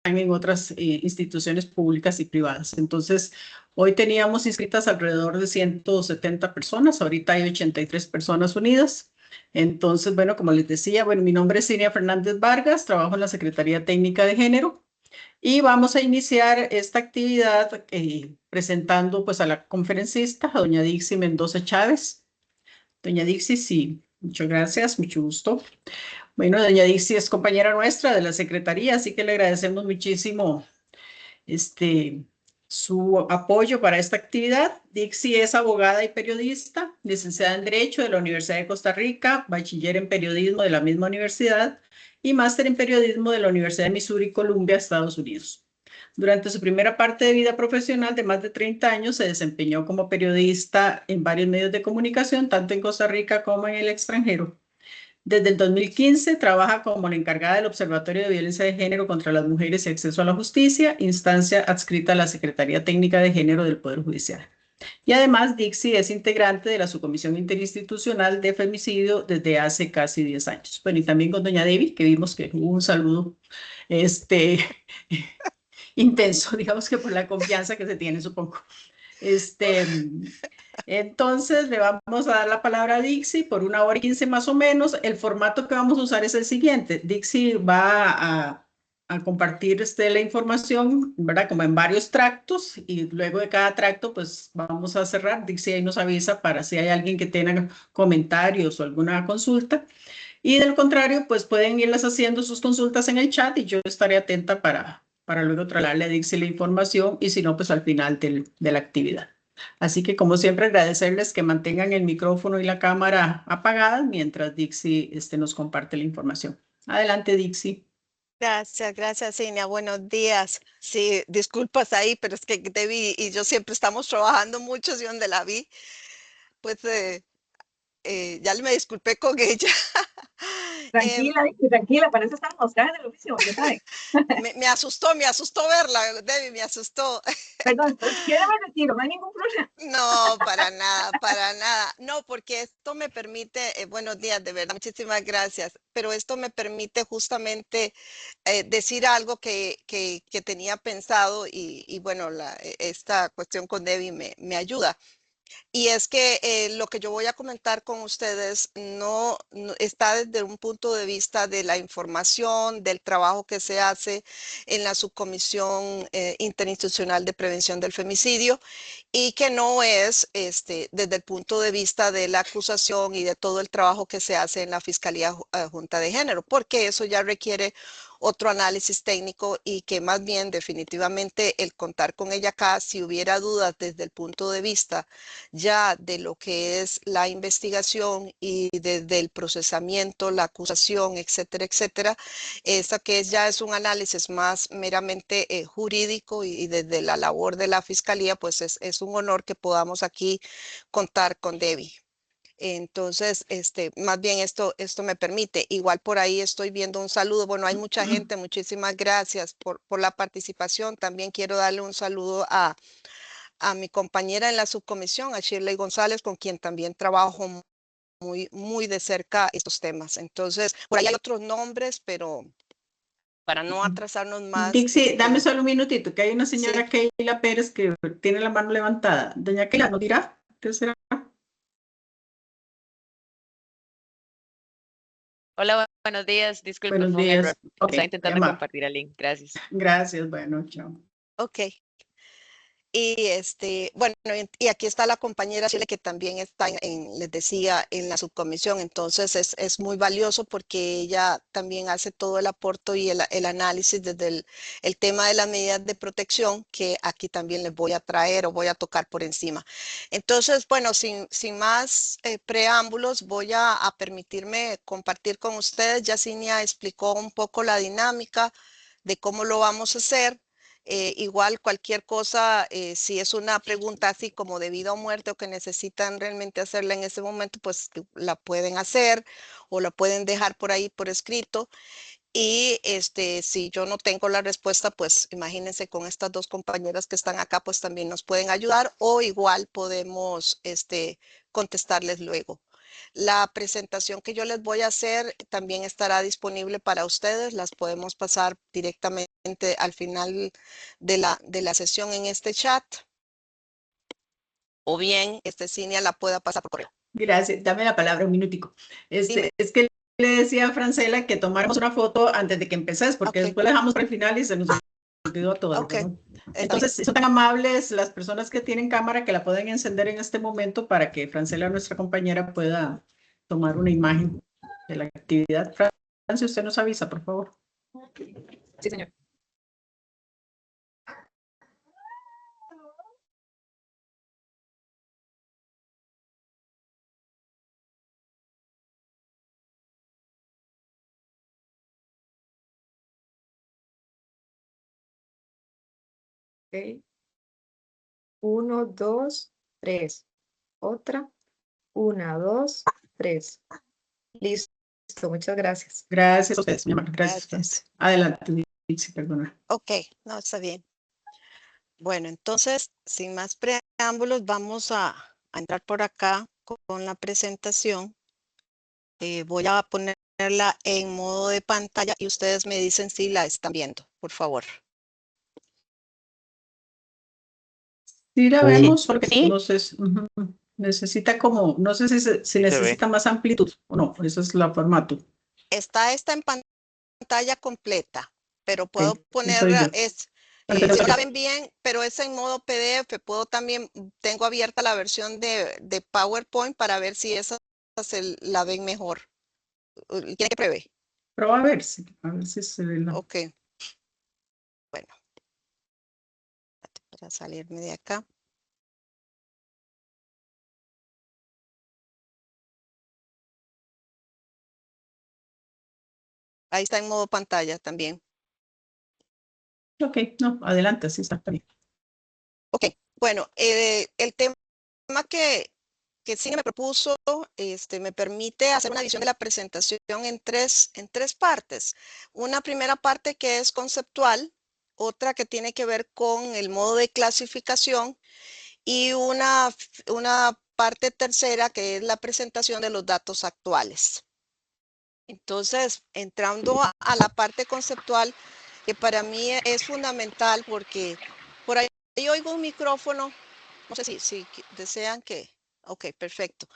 en otras instituciones públicas y privadas. Entonces, hoy teníamos inscritas alrededor de 170 personas, ahorita hay 83 personas unidas. Entonces, bueno, como les decía, bueno, mi nombre es Cinia Fernández Vargas, trabajo en la Secretaría Técnica de Género y vamos a iniciar esta actividad presentando pues a la conferencista, a doña Dixie Mendoza Chávez. Doña Dixie, sí, muchas gracias, mucho gusto. Bueno, doña Dixie es compañera nuestra de la Secretaría, así que le agradecemos muchísimo este, su apoyo para esta actividad. Dixie es abogada y periodista, licenciada en Derecho de la Universidad de Costa Rica, bachiller en Periodismo de la misma universidad y máster en Periodismo de la Universidad de Missouri, Columbia, Estados Unidos. Durante su primera parte de vida profesional de más de 30 años, se desempeñó como periodista en varios medios de comunicación, tanto en Costa Rica como en el extranjero. Desde el 2015 trabaja como la encargada del Observatorio de Violencia de Género contra las Mujeres y Acceso a la Justicia, instancia adscrita a la Secretaría Técnica de Género del Poder Judicial. Y además, Dixie es integrante de la Subcomisión Interinstitucional de Femicidio desde hace casi 10 años. Bueno, y también con doña Debbie, que vimos que hubo un saludo este, intenso, digamos que por la confianza que se tiene, supongo. Este, entonces le vamos a dar la palabra a Dixie por 1 hora y 15 más o menos. El formato que vamos a usar es el siguiente. Dixie va a compartir la información, ¿verdad? Como en varios tractos y luego de cada tracto pues vamos a cerrar. Dixie ahí nos avisa para si hay alguien que tenga comentarios o alguna consulta. Y del contrario, pues pueden irlas haciendo sus consultas en el chat y yo estaré atenta para luego trasladarle a Dixie la información y si no, pues al final de la actividad. Así que como siempre agradecerles que mantengan el micrófono y la cámara apagadas mientras Dixie nos comparte la información. Adelante, Dixie. Gracias, gracias, Cinia. Buenos días. Sí, disculpas ahí, pero es que Debbie y yo siempre estamos trabajando mucho, y donde la vi, pues ya me disculpé con ella. Em, Tranquila, Vicky, tranquila, para eso estamos, caen en el oficio, ya saben. me asustó verla, Debbie, me asustó. Perdón, entonces, ¿quiere me retiro? No hay ningún problema. No, para nada, para nada. No, porque esto me permite, buenos días, de verdad, muchísimas gracias, pero esto me permite justamente decir algo que tenía pensado y bueno, esta cuestión con Debbie me ayuda. Y es que lo que yo voy a comentar con ustedes no está desde un punto de vista de la información, del trabajo que se hace en la Subcomisión Interinstitucional de Prevención del Femicidio y que no es desde el punto de vista de la acusación y de todo el trabajo que se hace en la Fiscalía Junta de Género, porque eso ya requiere otro análisis técnico y que más bien definitivamente el contar con ella acá, si hubiera dudas desde el punto de vista ya de lo que es la investigación y desde el procesamiento, la acusación, etcétera, etcétera, esa que ya es un análisis más meramente jurídico y desde la labor de la fiscalía, pues es un honor que podamos aquí contar con Debbie. Entonces, más bien esto me permite. Igual por ahí estoy viendo un saludo. Bueno, hay mucha gente, muchísimas gracias por la participación. También quiero darle un saludo a mi compañera en la subcomisión, a Shirley González, con quien también trabajo muy, muy de cerca estos temas. Entonces, por ahí hay otros nombres, pero para no atrasarnos más, Dixie, dame solo un minutito, que hay una sí. señora Keila Pérez que tiene la mano levantada. Doña Keila, ¿nos dirá? ¿Qué será? Hola, buenos días. Disculpe, Buenos fue un error. días. Ok, Estaba muy intentando amable. compartir el link. Gracias. Gracias, bueno, chao. Ok. Y bueno, y aquí está la compañera Chile que también está les decía, en la subcomisión. Entonces es muy valioso porque ella también hace todo el aporte y el análisis desde el tema de las medidas de protección que aquí también les voy a traer o voy a tocar por encima. Entonces, bueno, sin más preámbulos, voy a permitirme compartir con ustedes. Ya Cinia explicó un poco la dinámica de cómo lo vamos a hacer. Igual cualquier cosa, si es una pregunta así como de vida o muerte o que necesitan realmente hacerla en ese momento, pues la pueden hacer o la pueden dejar por ahí por escrito. Y si yo no tengo la respuesta, pues imagínense con estas dos compañeras que están acá, pues también nos pueden ayudar o igual podemos contestarles luego. La presentación que yo les voy a hacer también estará disponible para ustedes. Las podemos pasar directamente al final de la sesión en este chat. O bien, Cinia la pueda pasar por correo. Gracias, dame la palabra un minutico. Dime. Es que le decía a Francela que tomáramos una foto antes de que empeces, porque Ok. después la dejamos para el final y se nos olvidó todo. Ok. ¿verdad? Está Entonces, son tan amables las personas que tienen cámara que la pueden encender en este momento para que Francela, nuestra compañera, pueda tomar una imagen de la actividad. Francia, usted nos avisa, por favor. Sí, señor. Ok. 1, 2, 3. Otra. 1, 2, 3. Listo, muchas gracias. Gracias a ustedes, mi amor. Gracias, Gracias. Francia. Adelante, sí, perdona. Ok, no, está bien. Bueno, entonces, sin más preámbulos, vamos a entrar por acá con la presentación. Voy a ponerla en modo de pantalla y ustedes me dicen si la están viendo, por favor. Sí, la vemos porque Sí. no sé, necesita como, no sé si necesita más amplitud o no, ese es la formato. Está esta en pantalla completa, pero puedo Ok, ponerla, soy yo. si no la ven bien, pero es en modo PDF, puedo también, tengo abierta la versión de PowerPoint para ver si esa la ven mejor. ¿Quieren que pruebe? Pero a ver si se ve la... Ok. Bueno. Para salirme de acá. Ahí está en modo pantalla también. Ok, no, adelante, sí está bien. Ok, bueno, el tema que sí me propuso me permite hacer una división de la presentación en tres partes. Una primera parte que es conceptual, otra que tiene que ver con el modo de clasificación y una parte tercera que es la presentación de los datos actuales. Entonces, entrando a la parte conceptual, que para mí es fundamental porque por ahí oigo un micrófono, no sé si desean que, ok, perfecto,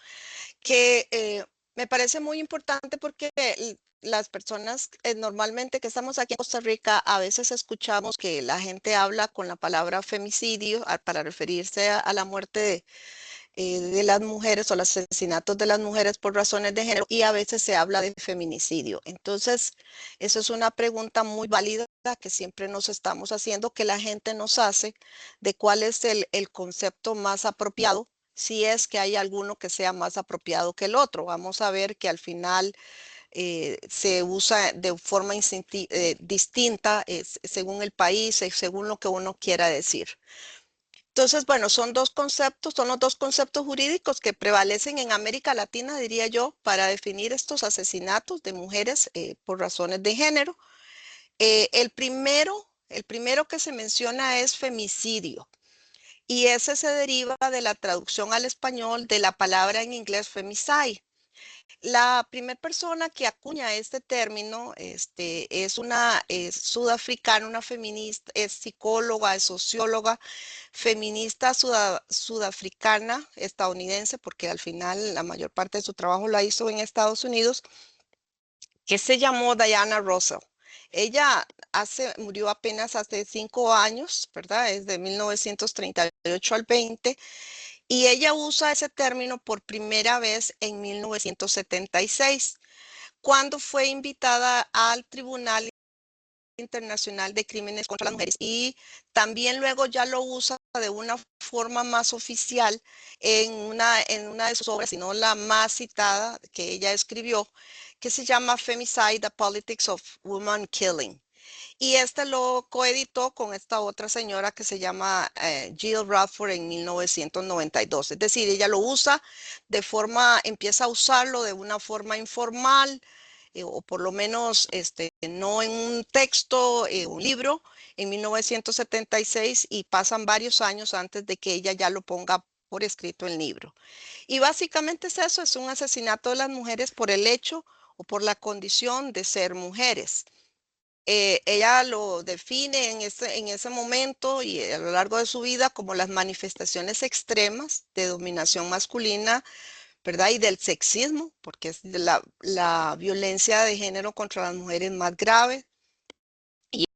que me parece muy importante porque las personas normalmente que estamos aquí en Costa Rica, a veces escuchamos que la gente habla con la palabra femicidio para referirse a la muerte de las mujeres o los asesinatos de las mujeres por razones de género y a veces se habla de feminicidio. Entonces, eso es una pregunta muy válida que siempre nos estamos haciendo, que la gente nos hace de cuál es el concepto más apropiado, si es que hay alguno que sea más apropiado que el otro. Vamos a ver que al final se usa de forma distinta según el país, según lo que uno quiera decir. Entonces, bueno, son los dos conceptos jurídicos que prevalecen en América Latina, diría yo, para definir estos asesinatos de mujeres por razones de género. El primero que se menciona es femicidio y ese se deriva de la traducción al español de la palabra en inglés femicide. La primera persona que acuña este término es una sudafricana, una feminista, es psicóloga, es socióloga, feminista sudafricana, estadounidense, porque al final la mayor parte de su trabajo la hizo en Estados Unidos, que se llamó Diana Russell. Ella murió apenas hace 5 años, ¿verdad? Es de 1938 al 20. Y ella usa ese término por primera vez en 1976, cuando fue invitada al Tribunal Internacional de Crímenes contra las Mujeres y también luego ya lo usa de una forma más oficial en una de sus obras, sino la más citada que ella escribió, que se llama Femicide, The Politics of Woman Killing. Y lo coeditó con esta otra señora que se llama Jill Radford en 1992. Es decir, ella lo usa empieza a usarlo de una forma informal, o por lo menos no en un texto, un libro, en 1976 y pasan varios años antes de que ella ya lo ponga por escrito el libro. Y básicamente es eso, es un asesinato de las mujeres por el hecho o por la condición de ser mujeres. Ella lo define en ese momento y a lo largo de su vida como las manifestaciones extremas de dominación masculina, ¿verdad? Y del sexismo, porque es la violencia de género contra las mujeres más grave. Y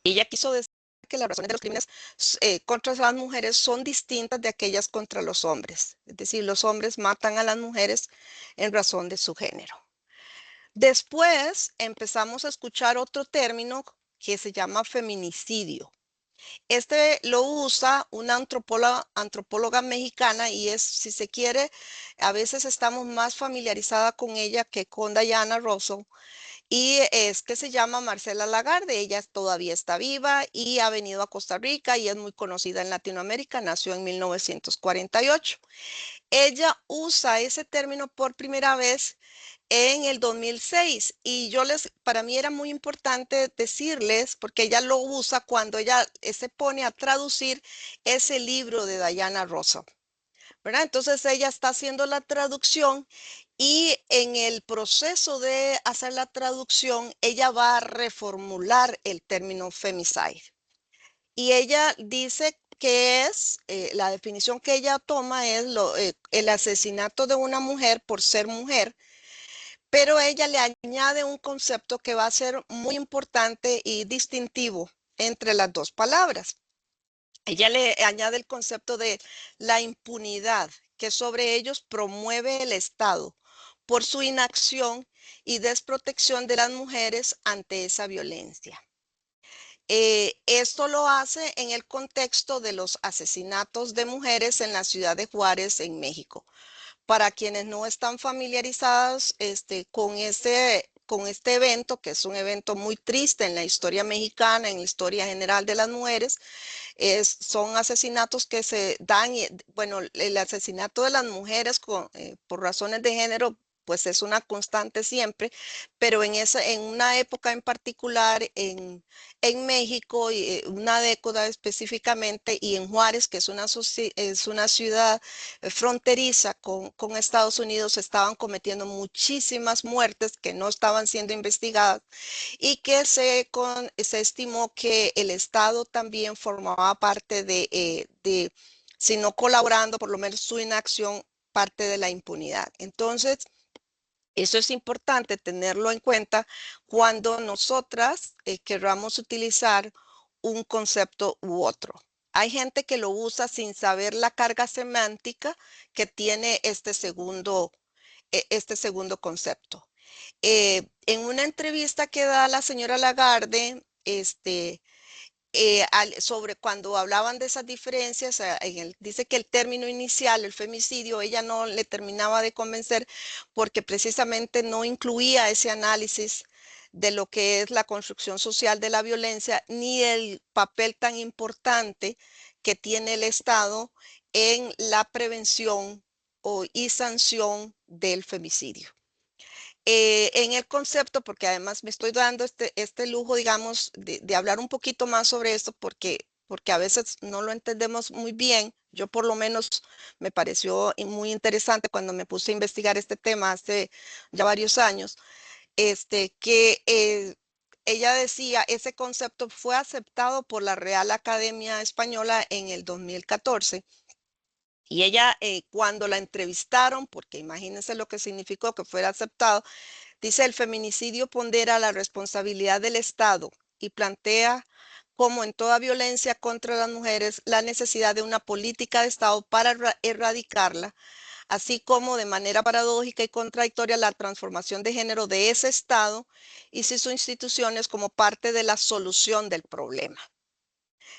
ella quiso decir que las razones de los crímenes contra las mujeres son distintas de aquellas contra los hombres. Es decir, los hombres matan a las mujeres en razón de su género. Después empezamos a escuchar otro término que se llama feminicidio. Este lo usa una antropóloga mexicana y es, si se quiere, a veces estamos más familiarizadas con ella que con Diana Russell. Y es que se llama Marcela Lagarde. Ella todavía está viva y ha venido a Costa Rica y es muy conocida en Latinoamérica. Nació en 1948. Ella usa ese término por primera vez en el 2006 y para mí era muy importante decirles, porque ella lo usa cuando ella se pone a traducir ese libro de Diana Russell, ¿verdad? Entonces ella está haciendo la traducción y en el proceso de hacer la traducción, ella va a reformular el término femicide. Y ella dice que es, la definición que ella toma es el asesinato de una mujer por ser mujer, pero ella le añade un concepto que va a ser muy importante y distintivo entre las dos palabras. Ella le añade el concepto de la impunidad que sobre ellos promueve el Estado por su inacción y desprotección de las mujeres ante esa violencia. Esto lo hace en el contexto de los asesinatos de mujeres en la ciudad de Juárez, en México. Para quienes no están familiarizados con este evento, que es un evento muy triste en la historia mexicana, en la historia general de las mujeres, son asesinatos que se dan, bueno, el asesinato de las mujeres por razones de género, pues es una constante siempre, pero en una época en particular en México, y una década específicamente, y en Juárez, que es una ciudad fronteriza con Estados Unidos, estaban cometiendo muchísimas muertes que no estaban siendo investigadas y que se estimó que el Estado también formaba parte si no colaborando, por lo menos su inacción, parte de la impunidad. Entonces, eso es importante tenerlo en cuenta cuando nosotras querramos utilizar un concepto u otro. Hay gente que lo usa sin saber la carga semántica que tiene este segundo concepto. En una entrevista que da la señora Lagarde, sobre cuando hablaban de esas diferencias, dice que el término inicial, el femicidio, ella no le terminaba de convencer porque precisamente no incluía ese análisis de lo que es la construcción social de la violencia, ni el papel tan importante que tiene el Estado en la prevención y sanción del femicidio. En el concepto, porque además me estoy dando este lujo, digamos, de hablar un poquito más sobre esto, porque a veces no lo entendemos muy bien. Yo por lo menos me pareció muy interesante cuando me puse a investigar este tema hace ya varios años, que ella decía, ese concepto fue aceptado por la Real Academia Española en el 2014. Y ella, cuando la entrevistaron, porque imagínense lo que significó que fuera aceptado, dice: el feminicidio pondera la responsabilidad del Estado y plantea, como en toda violencia contra las mujeres, la necesidad de una política de Estado para erradicarla, así como de manera paradójica y contradictoria la transformación de género de ese Estado y sus instituciones como parte de la solución del problema.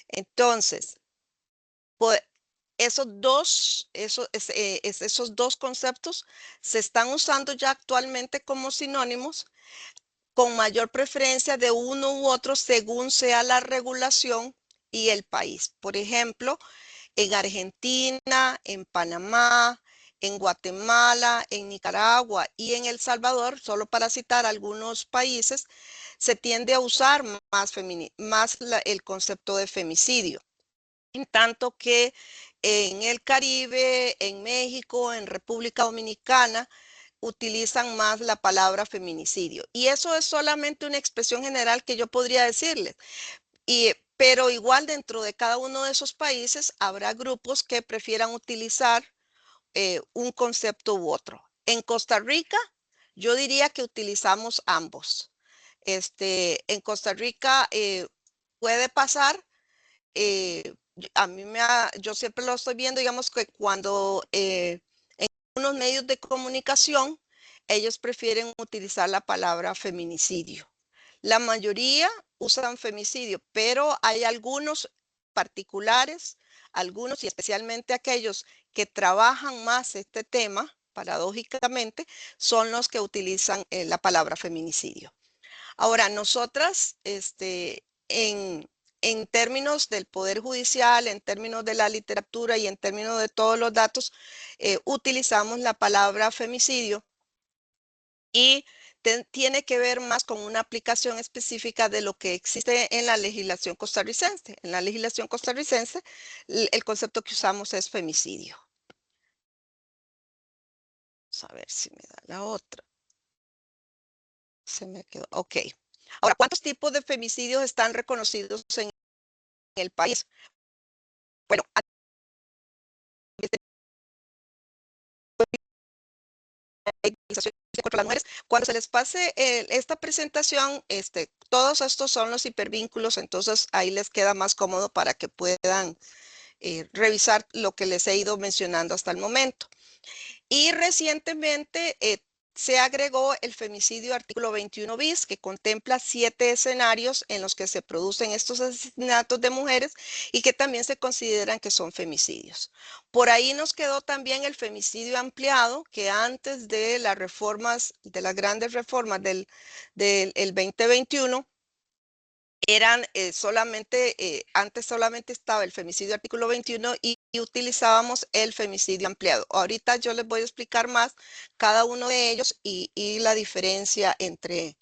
Entonces, pues, esos dos conceptos se están usando ya actualmente como sinónimos, con mayor preferencia de uno u otro según sea la regulación y el país. Por ejemplo, en Argentina, en Panamá, en Guatemala, en Nicaragua y en El Salvador, solo para citar algunos países, se tiende a usar más el concepto de femicidio. En tanto que en el Caribe, en México, en República Dominicana, utilizan más la palabra feminicidio. Y eso es solamente una expresión general que yo podría decirles. Pero igual dentro de cada uno de esos países habrá grupos que prefieran utilizar un concepto u otro. En Costa Rica, yo diría que utilizamos ambos. En Costa Rica puede pasar, yo siempre lo estoy viendo, digamos que cuando en unos medios de comunicación, ellos prefieren utilizar la palabra feminicidio. La mayoría usan femicidio, pero hay algunos particulares, algunos y especialmente aquellos que trabajan más este tema, paradójicamente, son los que utilizan la palabra feminicidio. Ahora, nosotras, en términos del Poder Judicial, en términos de la literatura y en términos de todos los datos, utilizamos la palabra femicidio y tiene que ver más con una aplicación específica de lo que existe en la legislación costarricense. En la legislación costarricense, el concepto que usamos es femicidio. Vamos a ver si me da la otra. Se me quedó. Ok. Ahora, ¿cuántos tipos de femicidios están reconocidos en el país? Bueno, contra las mujeres. Cuando se les pase esta presentación, todos estos son los hipervínculos, entonces ahí les queda más cómodo para que puedan revisar lo que les he ido mencionando hasta el momento. Y recientemente se agregó el femicidio artículo 21 bis, que contempla 7 escenarios en los que se producen estos asesinatos de mujeres y que también se consideran que son femicidios. Por ahí nos quedó también el femicidio ampliado, que antes de las reformas, de las grandes reformas del 2021, eran antes solamente estaba el femicidio artículo 21 y utilizábamos el femicidio ampliado. Ahorita yo les voy a explicar más cada uno de ellos y la diferencia entre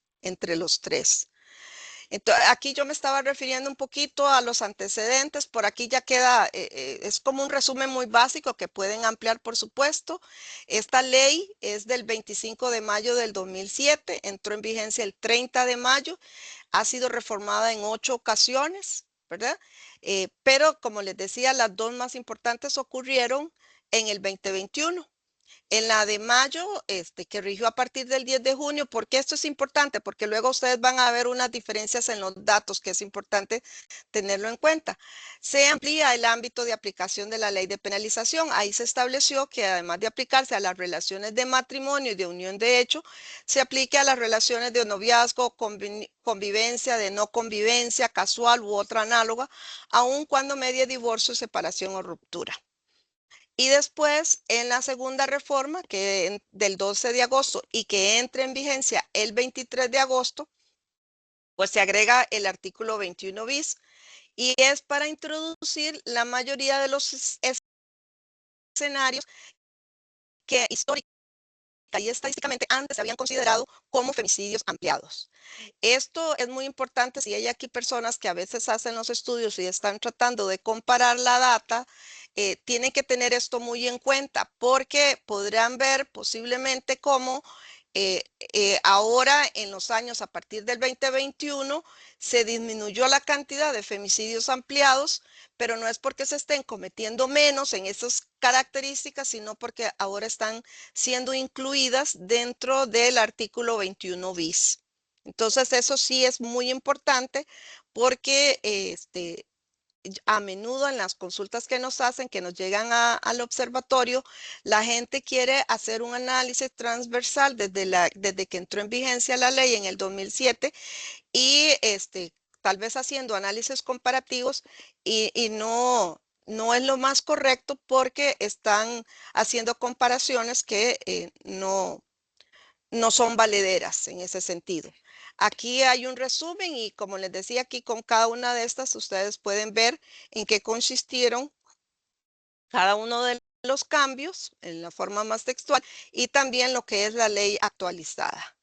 los tres. Entonces, aquí yo me estaba refiriendo un poquito a los antecedentes, por aquí ya queda, es como un resumen muy básico que pueden ampliar, por supuesto. Esta ley es del 25 de mayo del 2007, entró en vigencia el 30 de mayo, ha sido reformada en 8 ocasiones, ¿verdad? Pero como les decía, las dos más importantes ocurrieron en el 2021. En la de mayo, que rigió a partir del 10 de junio, ¿por qué esto es importante? Porque luego ustedes van a ver unas diferencias en los datos que es importante tenerlo en cuenta. Se amplía el ámbito de aplicación de la ley de penalización. Ahí se estableció que además de aplicarse a las relaciones de matrimonio y de unión de hecho, se aplique a las relaciones de noviazgo, convivencia, de no convivencia, casual u otra análoga, aun cuando medie divorcio, separación o ruptura. Y después, en la segunda reforma, del 12 de agosto y que entre en vigencia el 23 de agosto, pues se agrega el artículo 21 bis y es para introducir la mayoría de los escenarios que históricamente y estadísticamente antes se habían considerado como femicidios ampliados. Esto es muy importante si hay aquí personas que a veces hacen los estudios y están tratando de comparar la data, tienen que tener esto muy en cuenta porque podrán ver posiblemente cómo ahora en los años a partir del 2021 se disminuyó la cantidad de femicidios ampliados, pero no es porque se estén cometiendo menos en esas características, sino porque ahora están siendo incluidas dentro del artículo 21 bis. Entonces, eso sí es muy importante porque a menudo en las consultas que nos hacen, que nos llegan al observatorio, la gente quiere hacer un análisis transversal desde que entró en vigencia la ley en el 2007 y tal vez haciendo análisis comparativos y no es lo más correcto porque están haciendo comparaciones que no son valederas en ese sentido. Aquí hay un resumen y como les decía, aquí con cada una de estas ustedes pueden ver en qué consistieron cada uno de los cambios en la forma más textual y también lo que es la ley actualizada.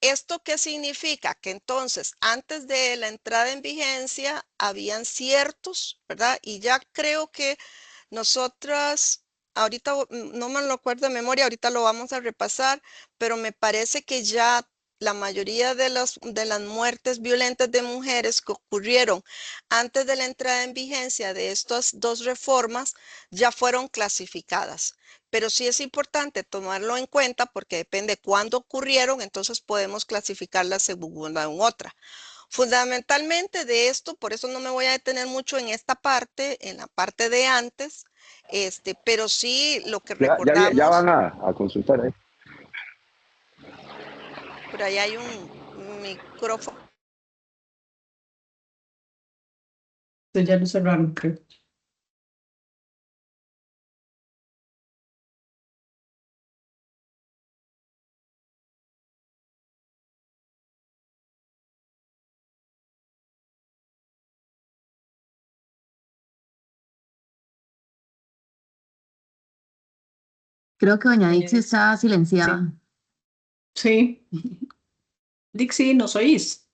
¿Esto qué significa? Que entonces, antes de la entrada en vigencia, habían ciertos, ¿verdad? Y ya creo que nosotras, ahorita no me lo acuerdo de memoria, ahorita lo vamos a repasar, pero me parece que ya la mayoría de las muertes violentas de mujeres que ocurrieron antes de la entrada en vigencia de estas dos reformas ya fueron clasificadas. Pero sí es importante tomarlo en cuenta porque depende cuándo ocurrieron, entonces podemos clasificarlas según una u otra. Fundamentalmente de esto, por eso no me voy a detener mucho en esta parte, en la parte de antes, pero sí lo que Ya recordamos, van a consultar, ¿eh? por ahí hay un micrófono. Ya lo cerraron, creo. Creo que doña Dixie está silenciada. Sí. Dixie, ¿nos oís?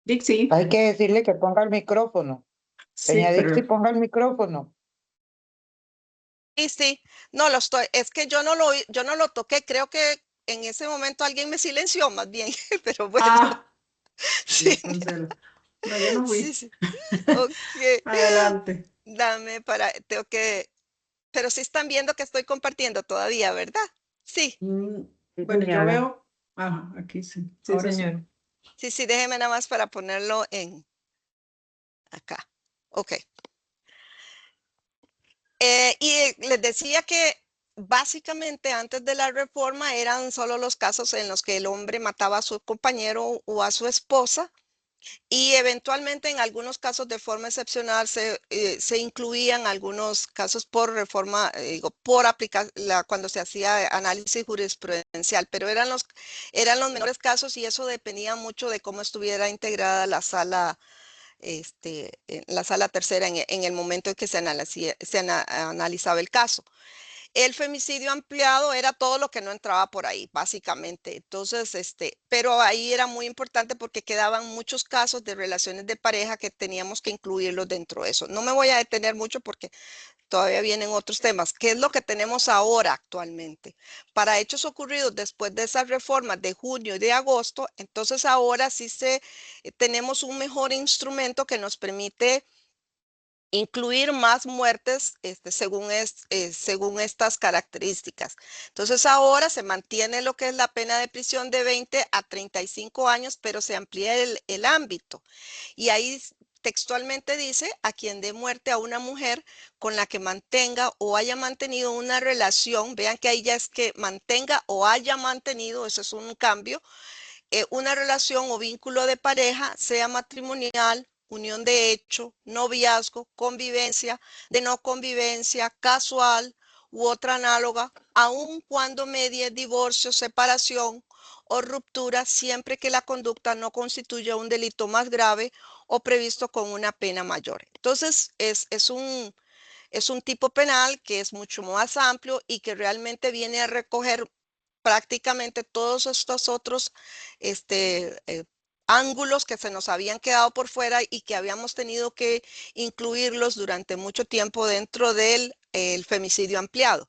Dixie. Hay que decirle que ponga el micrófono. Sí, Doña Dixie, pero ponga el micrófono. Sí, sí, no lo estoy, es que yo no lo toqué, creo que en ese momento alguien me silenció más bien, pero bueno, sí, Dios cancela. No, yo no sí, fui. sí, ok, Adelante. tengo que, pero sí están viendo que estoy compartiendo todavía, ¿verdad? Sí, Sí, Bueno, yo señora. veo. Ajá, aquí sí. Sí, Ahora sí. señor. sí, déjeme nada más para ponerlo en acá, ok. Y les decía que básicamente antes de la reforma eran solo los casos en los que el hombre mataba a su compañero o a su esposa y eventualmente en algunos casos de forma excepcional se incluían algunos casos por reforma, digo, por aplicar cuando se hacía análisis jurisprudencial, pero eran los menores casos y eso dependía mucho de cómo estuviera integrada la sala en la sala tercera en el momento en que se analizaba el caso. El femicidio ampliado era todo lo que no entraba por ahí, básicamente. Entonces, pero ahí era muy importante porque quedaban muchos casos de relaciones de pareja que teníamos que incluirlos dentro de eso. No me voy a detener mucho porque todavía vienen otros temas. ¿Qué es lo que tenemos ahora actualmente? Para hechos ocurridos después de esas reformas de junio y de agosto, entonces ahora sí tenemos un mejor instrumento que nos permite incluir más muertes según estas características. Entonces ahora se mantiene lo que es la pena de prisión de 20 a 35 años, pero se amplía el ámbito. Y ahí textualmente dice a quien dé muerte a una mujer con la que mantenga o haya mantenido una relación, vean que ahí ya es que mantenga o haya mantenido, eso es un cambio, una relación o vínculo de pareja, sea matrimonial, unión de hecho, noviazgo, convivencia, de no convivencia, casual u otra análoga, aun cuando medie divorcio, separación o ruptura, siempre que la conducta no constituya un delito más grave o previsto con una pena mayor. Entonces, es un tipo penal que es mucho más amplio y que realmente viene a recoger prácticamente todos estos otros ángulos que se nos habían quedado por fuera y que habíamos tenido que incluirlos durante mucho tiempo dentro del el femicidio ampliado.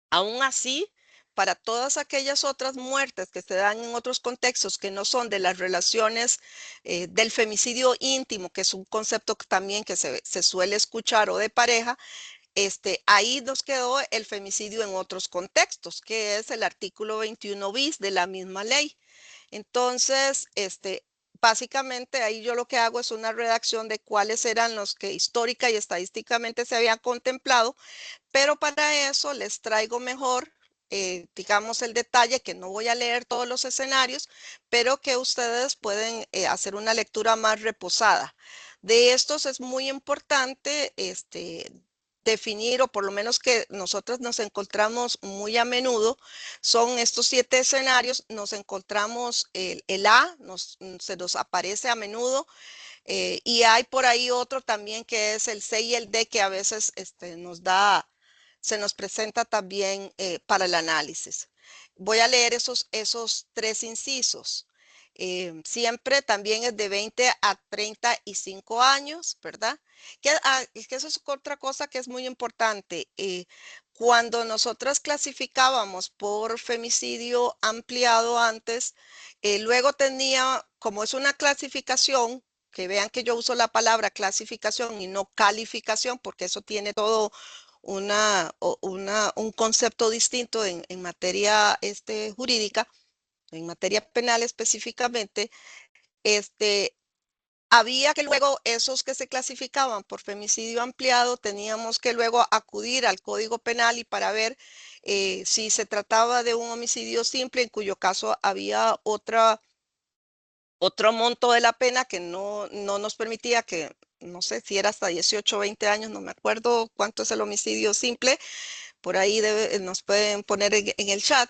Aún así, para todas aquellas otras muertes que se dan en otros contextos que no son de las relaciones del femicidio íntimo, que es un concepto también que se suele escuchar, o de pareja, ahí nos quedó el femicidio en otros contextos, que es el artículo 21 bis de la misma ley. Entonces, básicamente ahí yo lo que hago es una redacción de cuáles eran los que histórica y estadísticamente se habían contemplado, pero para eso les traigo mejor, digamos, el detalle, que no voy a leer todos los escenarios, pero que ustedes pueden hacer una lectura más reposada. De estos es muy importante definir, o por lo menos que nosotros nos encontramos muy a menudo, son estos 7 escenarios. Nos encontramos el A, se nos aparece a menudo, y hay por ahí otro también que es el C y el D, que a veces nos da se nos presenta también para el análisis. Voy a leer esos 3 incisos. Siempre también es de 20 a 35 años, ¿verdad? Que eso es otra cosa que es muy importante. Cuando nosotras clasificábamos por femicidio ampliado antes, luego tenía, como es una clasificación, que vean que yo uso la palabra clasificación y no calificación, porque eso tiene todo un concepto distinto en materia jurídica, en materia penal específicamente, había que luego esos que se clasificaban por femicidio ampliado, teníamos que luego acudir al Código Penal y para ver si se trataba de un homicidio simple, en cuyo caso había otro monto de la pena que no nos permitía que, no sé si era hasta 18 o 20 años, no me acuerdo cuánto es el homicidio simple, por ahí nos pueden poner en el chat,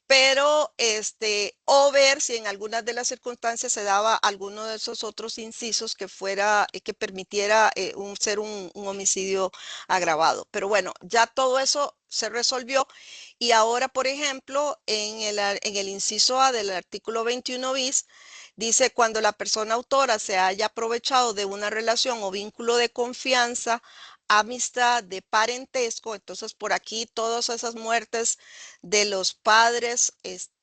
pero o ver si en algunas de las circunstancias se daba alguno de esos otros incisos que fuera, que permitiera ser un homicidio agravado. Pero bueno, ya todo eso se resolvió y ahora, por ejemplo, en el inciso A del artículo 21 bis, dice cuando la persona autora se haya aprovechado de una relación o vínculo de confianza, amistad, de parentesco, entonces por aquí todas esas muertes de los padres,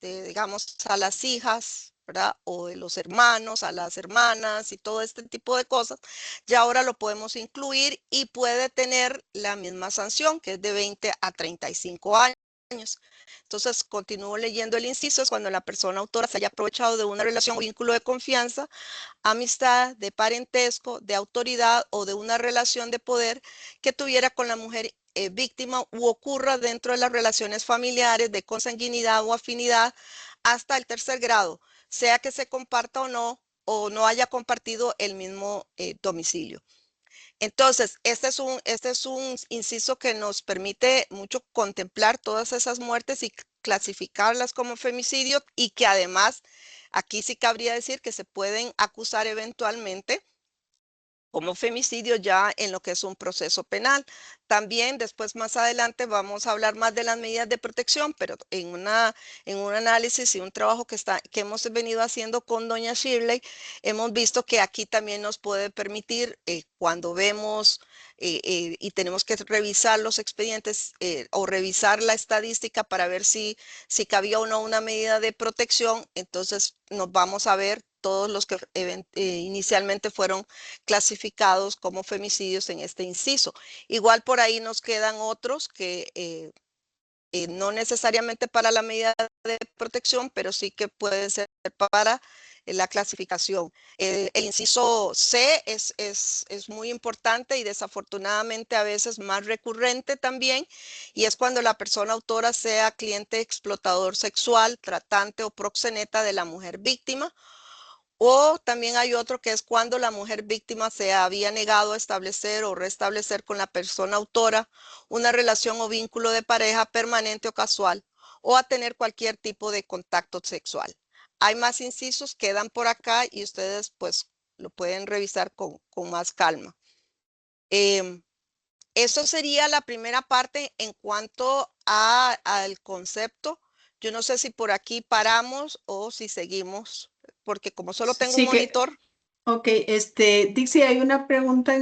digamos, a las hijas, ¿verdad? O de los hermanos, a las hermanas y todo este tipo de cosas, ya ahora lo podemos incluir y puede tener la misma sanción, que es de 20 a 35 años. Entonces, continúo leyendo el inciso, es cuando la persona autora se haya aprovechado de una relación o vínculo de confianza, amistad, de parentesco, de autoridad o de una relación de poder que tuviera con la mujer víctima u ocurra dentro de las relaciones familiares de consanguinidad o afinidad hasta el 3er grado, sea que se comparta o no haya compartido el mismo domicilio. Entonces, este es un inciso que nos permite mucho contemplar todas esas muertes y clasificarlas como femicidio y que además, aquí sí cabría decir que se pueden acusar eventualmente como femicidio ya en lo que es un proceso penal. También después más adelante vamos a hablar más de las medidas de protección, pero en un análisis y un trabajo que hemos venido haciendo con doña Shirley, hemos visto que aquí también nos puede permitir cuando vemos y tenemos que revisar los expedientes o revisar la estadística para ver si cabía o no una medida de protección, entonces nos vamos a ver todos los que inicialmente fueron clasificados como femicidios en este inciso. Igual por ahí nos quedan otros que no necesariamente para la medida de protección, pero sí que pueden ser para la clasificación. El inciso C es muy importante y desafortunadamente a veces más recurrente también, y es cuando la persona autora sea cliente explotador sexual, tratante o proxeneta de la mujer víctima. O también hay otro que es cuando la mujer víctima se había negado a establecer o restablecer con la persona autora una relación o vínculo de pareja permanente o casual, o a tener cualquier tipo de contacto sexual. Hay más incisos, quedan por acá y ustedes pues lo pueden revisar con más calma. Eso sería la primera parte en cuanto al concepto. Yo no sé si por aquí paramos o si seguimos, porque como solo tengo un Sí que, monitor. ok, Dixie, hay una pregunta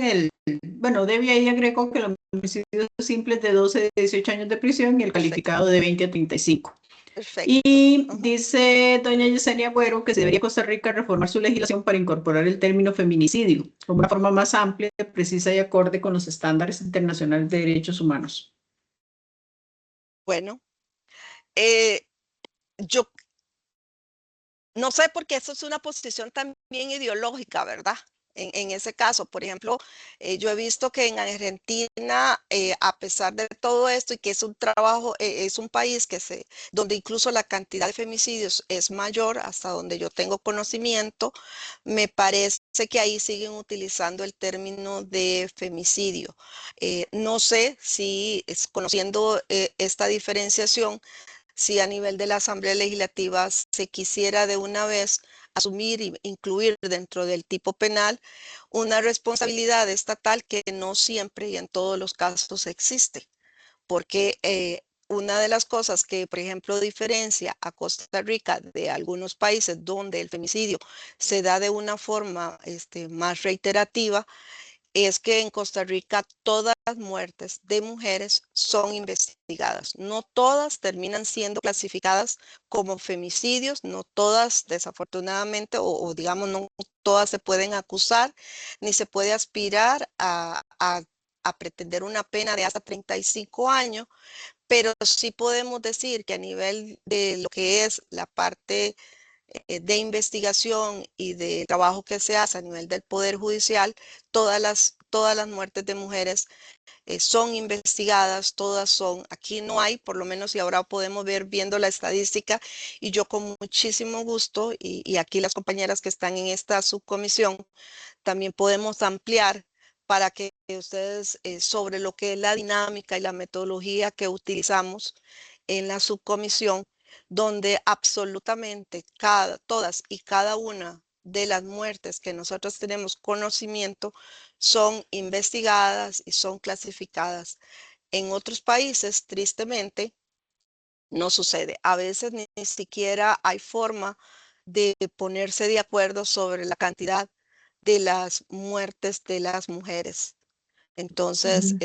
bueno, Debbie ahí agregó que los homicidios simples de 12 a 18 años de prisión y el calificado de 20 a 35. Perfecto. Y dice doña Yesenia Agüero que se debería Costa Rica reformar su legislación para incorporar el término feminicidio como una forma más amplia, precisa y acorde con los estándares internacionales de derechos humanos. Bueno, yo no sé porque eso es una posición también ideológica, ¿verdad? En ese caso, por ejemplo, yo he visto que en Argentina, a pesar de todo esto y que es un trabajo, es un país donde incluso la cantidad de femicidios es mayor, hasta donde yo tengo conocimiento, me parece que ahí siguen utilizando el término de femicidio. No sé si conociendo esta diferenciación, si a nivel de la Asamblea Legislativa se quisiera de una vez asumir e incluir dentro del tipo penal una responsabilidad estatal que no siempre y en todos los casos existe. porque una de las cosas que, por ejemplo, diferencia a Costa Rica de algunos países donde el femicidio se da de una forma más reiterativa, es que en Costa Rica todas las muertes de mujeres son investigadas. No todas terminan siendo clasificadas como femicidios, no todas, desafortunadamente, o digamos, no todas se pueden acusar, ni se puede aspirar a pretender una pena de hasta 35 años, pero sí podemos decir que a nivel de lo que es la parte de investigación y de trabajo que se hace a nivel del Poder Judicial, todas las muertes de mujeres son investigadas, todas son, aquí no hay, por lo menos y ahora podemos ver viendo la estadística, y yo con muchísimo gusto, y aquí las compañeras que están en esta subcomisión, también podemos ampliar para que ustedes sobre lo que es la dinámica y la metodología que utilizamos en la subcomisión, donde absolutamente todas y cada una de las muertes que nosotros tenemos conocimiento son investigadas y son clasificadas. En otros países, tristemente, no sucede. A veces ni siquiera hay forma de ponerse de acuerdo sobre la cantidad de las muertes de las mujeres. Entonces,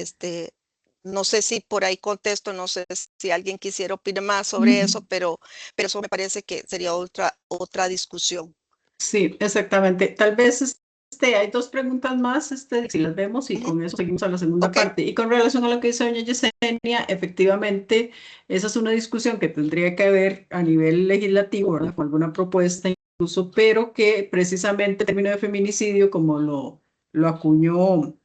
no sé si por ahí contesto, no sé si alguien quisiera opinar más sobre eso, pero eso me parece que sería otra discusión. Sí, exactamente. Tal vez hay dos preguntas más, si las vemos, y con eso seguimos a la segunda Ok. parte. Y con relación a lo que dice doña Yesenia, efectivamente, esa es una discusión que tendría que haber a nivel legislativo, ¿verdad? Con alguna propuesta incluso, pero que precisamente el término de feminicidio, como lo acuñó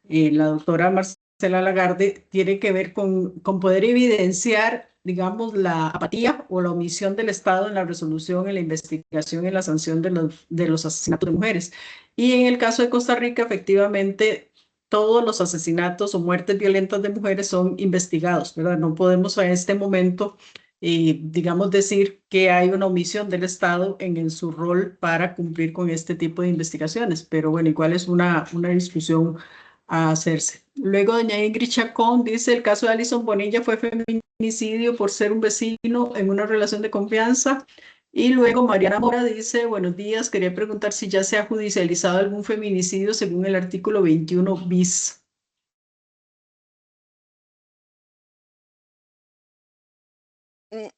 la doctora Marcela Lagarde, tiene que ver con poder evidenciar, digamos, la apatía o la omisión del Estado en la resolución, en la investigación, en la sanción de los asesinatos de mujeres. Y en el caso de Costa Rica, efectivamente, todos los asesinatos o muertes violentas de mujeres son investigados, ¿verdad? No podemos a este momento, digamos, decir que hay una omisión del Estado en su rol para cumplir con este tipo de investigaciones, pero bueno, igual es una discusión a hacerse. Luego, doña Ingrid Chacón dice: el caso de Alison Bonilla fue feminicidio por ser un vecino en una relación de confianza. Y luego Mariana Mora dice: buenos días, quería preguntar si ya se ha judicializado algún feminicidio según el artículo 21 bis.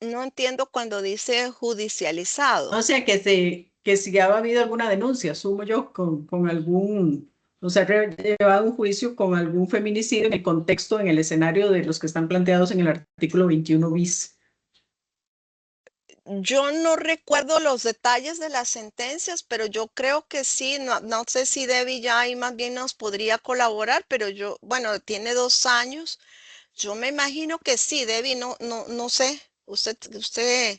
No entiendo cuando dice judicializado. O sea, que si ha habido alguna denuncia, asumo yo, con algún, o sea, llevado un juicio con algún feminicidio en el contexto, en el escenario de los que están planteados en el artículo 21 bis. Yo no recuerdo los detalles de las sentencias, pero yo creo que sí. No sé si Debbie ya ahí más bien nos podría colaborar, pero bueno, tiene 2 años. Yo me imagino que sí, Debbie, no sé. Usted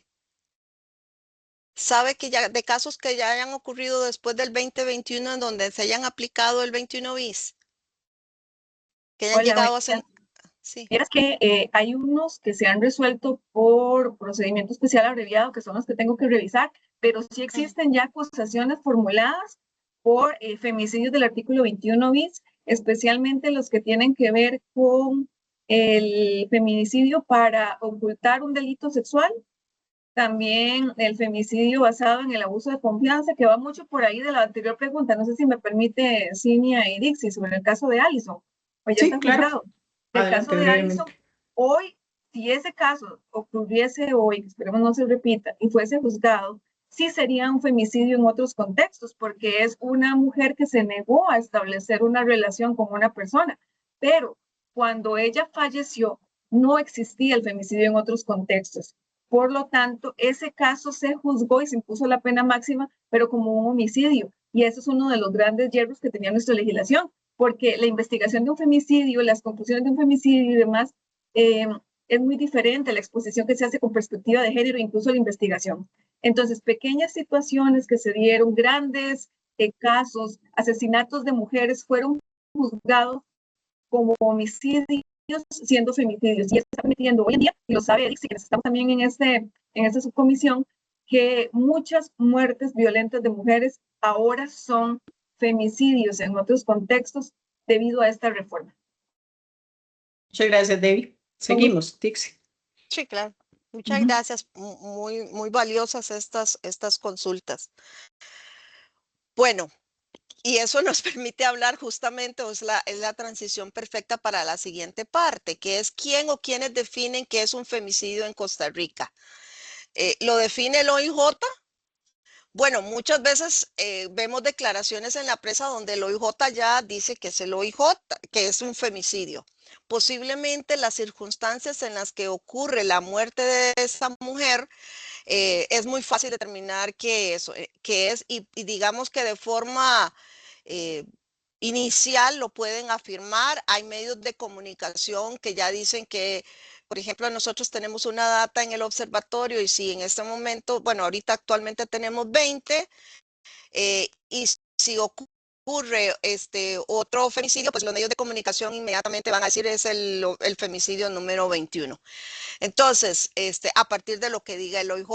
sabe que ya de casos que ya hayan ocurrido después del 2021 en donde se hayan aplicado el 21 bis, que hayan Hola, llegado a sí. vieras que hay unos que se han resuelto por procedimiento especial abreviado, que son los que tengo que revisar, pero sí existen ya acusaciones formuladas por femicidios del artículo 21 bis, especialmente los que tienen que ver con el feminicidio para ocultar un delito sexual, también el femicidio basado en el abuso de confianza, que va mucho por ahí de la anterior pregunta. No sé si me permite Cinia y Dixie sobre el caso de Alison. Pues ya Sí, está claro. juzgado. El caso Adelante, de Alison, brevemente. hoy, si ese caso ocurriese hoy, esperemos no se repita, y fuese juzgado, sí sería un femicidio en otros contextos, porque es una mujer que se negó a establecer una relación con una persona, pero cuando ella falleció, no existía el femicidio en otros contextos. Por lo tanto, ese caso se juzgó y se impuso la pena máxima, pero como un homicidio. Y eso es uno de los grandes hierros que tenía nuestra legislación, porque la investigación de un femicidio, las conclusiones de un femicidio y demás, es muy diferente a la exposición que se hace con perspectiva de género, incluso la investigación. Entonces, pequeñas situaciones que se dieron, grandes casos, asesinatos de mujeres fueron juzgados como homicidios siendo femicidios. Y está permitiendo hoy en día, y lo sabe Eric, que estamos también en esta subcomisión, que muchas muertes violentas de mujeres ahora son femicidios en otros contextos debido a esta reforma. Muchas gracias, Debbie. Seguimos, Dixie. Sí, claro. Muchas Ujú. gracias. Muy valiosas estas consultas. Bueno, y eso nos permite hablar justamente, es la transición perfecta para la siguiente parte, que es quién o quiénes definen qué es un femicidio en Costa Rica. ¿Lo define el OIJ? Bueno, muchas veces vemos declaraciones en la prensa donde el OIJ ya dice que es el OIJ, que es un femicidio. Posiblemente las circunstancias en las que ocurre la muerte de esa mujer es muy fácil determinar qué es y digamos que de forma eh, inicial lo pueden afirmar. Hay medios de comunicación que ya dicen que, por ejemplo, nosotros tenemos una data en el observatorio y si en este momento, bueno, ahorita actualmente tenemos 20 y si ocurre otro femicidio, pues los medios de comunicación inmediatamente van a decir es el femicidio número 21. Entonces, a partir de lo que diga el OIJ,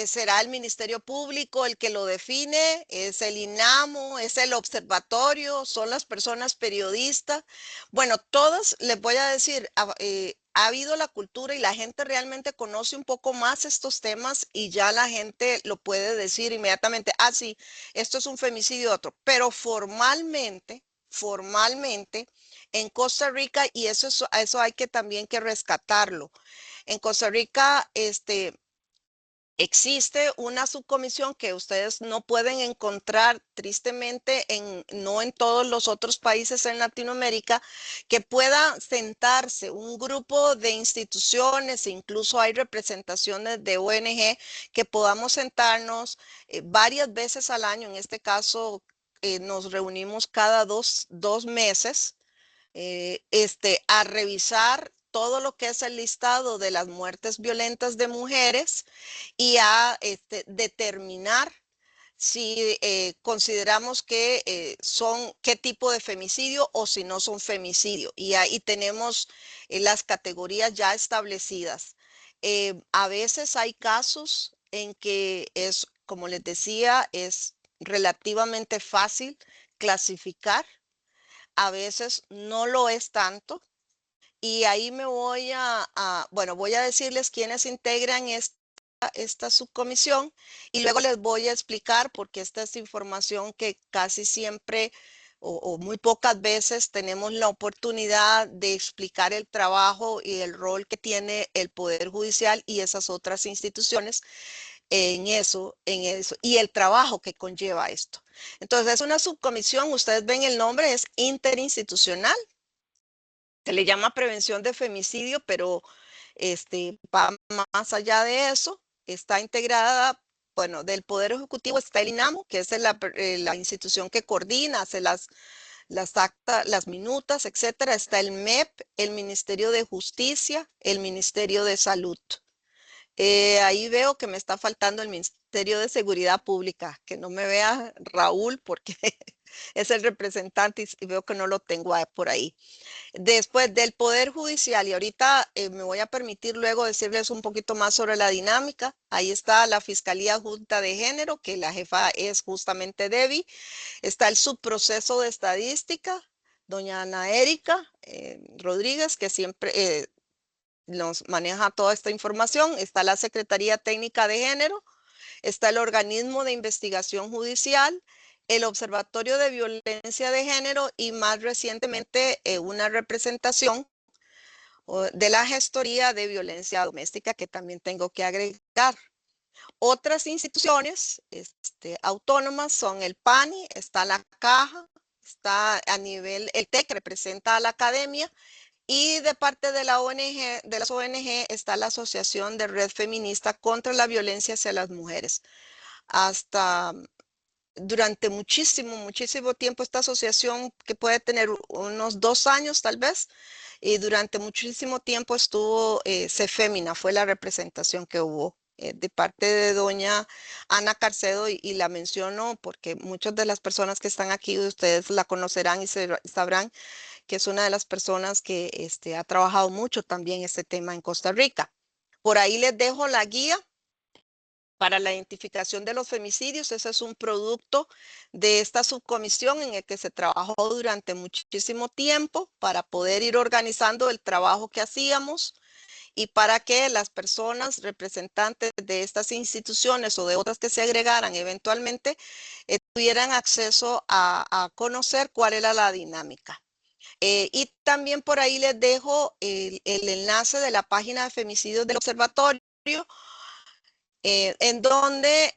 será el Ministerio Público el que lo define, es el INAMO, es el observatorio, son las personas periodistas. Bueno, todas les voy a decir, ha habido la cultura y la gente realmente conoce un poco más estos temas y ya la gente lo puede decir inmediatamente, ah, sí, esto es un femicidio otro, pero formalmente, en Costa Rica, y eso hay que también que rescatarlo. En Costa Rica, existe una subcomisión que ustedes no pueden encontrar tristemente no en todos los otros países en Latinoamérica, que pueda sentarse un grupo de instituciones, incluso hay representaciones de ONG, que podamos sentarnos varias veces al año. En este caso, nos reunimos cada dos meses a revisar todo lo que es el listado de las muertes violentas de mujeres y a determinar si consideramos que qué tipo de femicidio o si no son femicidio. Y ahí tenemos las categorías ya establecidas. A veces hay casos en que es, como les decía, es relativamente fácil clasificar. A veces no lo es tanto. Y ahí me bueno, voy a decirles quiénes integran esta subcomisión y luego les voy a explicar porque esta es información que casi siempre o muy pocas veces tenemos la oportunidad de explicar el trabajo y el rol que tiene el Poder Judicial y esas otras instituciones en eso y el trabajo que conlleva esto. Entonces es una subcomisión, ustedes ven el nombre, es interinstitucional. Se le llama prevención de femicidio, pero va más allá de eso. Está integrada, bueno, del Poder Ejecutivo está el INAMO, que es la institución que coordina, hace las actas, las minutas, etcétera. Está el MEP, el Ministerio de Justicia, el Ministerio de Salud. Ahí veo que me está faltando el Ministerio de Seguridad Pública, que no me vea Raúl porque es el representante y veo que no lo tengo por ahí. Después del Poder Judicial, y ahorita me voy a permitir luego decirles un poquito más sobre la dinámica. Ahí está la Fiscalía Adjunta de Género, que la jefa es justamente Debbie. Está el subproceso de estadística, doña Ana Erika Rodríguez, que siempre nos maneja toda esta información. Está la Secretaría Técnica de Género, está el Organismo de Investigación Judicial, el Observatorio de Violencia de Género y más recientemente una representación de la Gestoría de Violencia Doméstica que también tengo que agregar. Otras instituciones autónomas son el PANI, está la Caja, está a nivel, el TEC representa a la academia y de parte de la ONG, de las ONG está la Asociación de Red Feminista contra la Violencia hacia las Mujeres. Hasta durante muchísimo tiempo esta asociación que puede tener unos 2 años tal vez, y durante muchísimo tiempo estuvo CEFEMINA, fue la representación que hubo de parte de doña Ana Carcedo y la menciono porque muchas de las personas que están aquí, ustedes la conocerán y sabrán que es una de las personas que ha trabajado mucho también este tema en Costa Rica. Por ahí les dejo la guía para la identificación de los femicidios. Ese es un producto de esta subcomisión en el que se trabajó durante muchísimo tiempo para poder ir organizando el trabajo que hacíamos y para que las personas representantes de estas instituciones o de otras que se agregaran eventualmente tuvieran acceso a conocer cuál era la dinámica. Y también por ahí les dejo el enlace de la página de femicidios del observatorio, en donde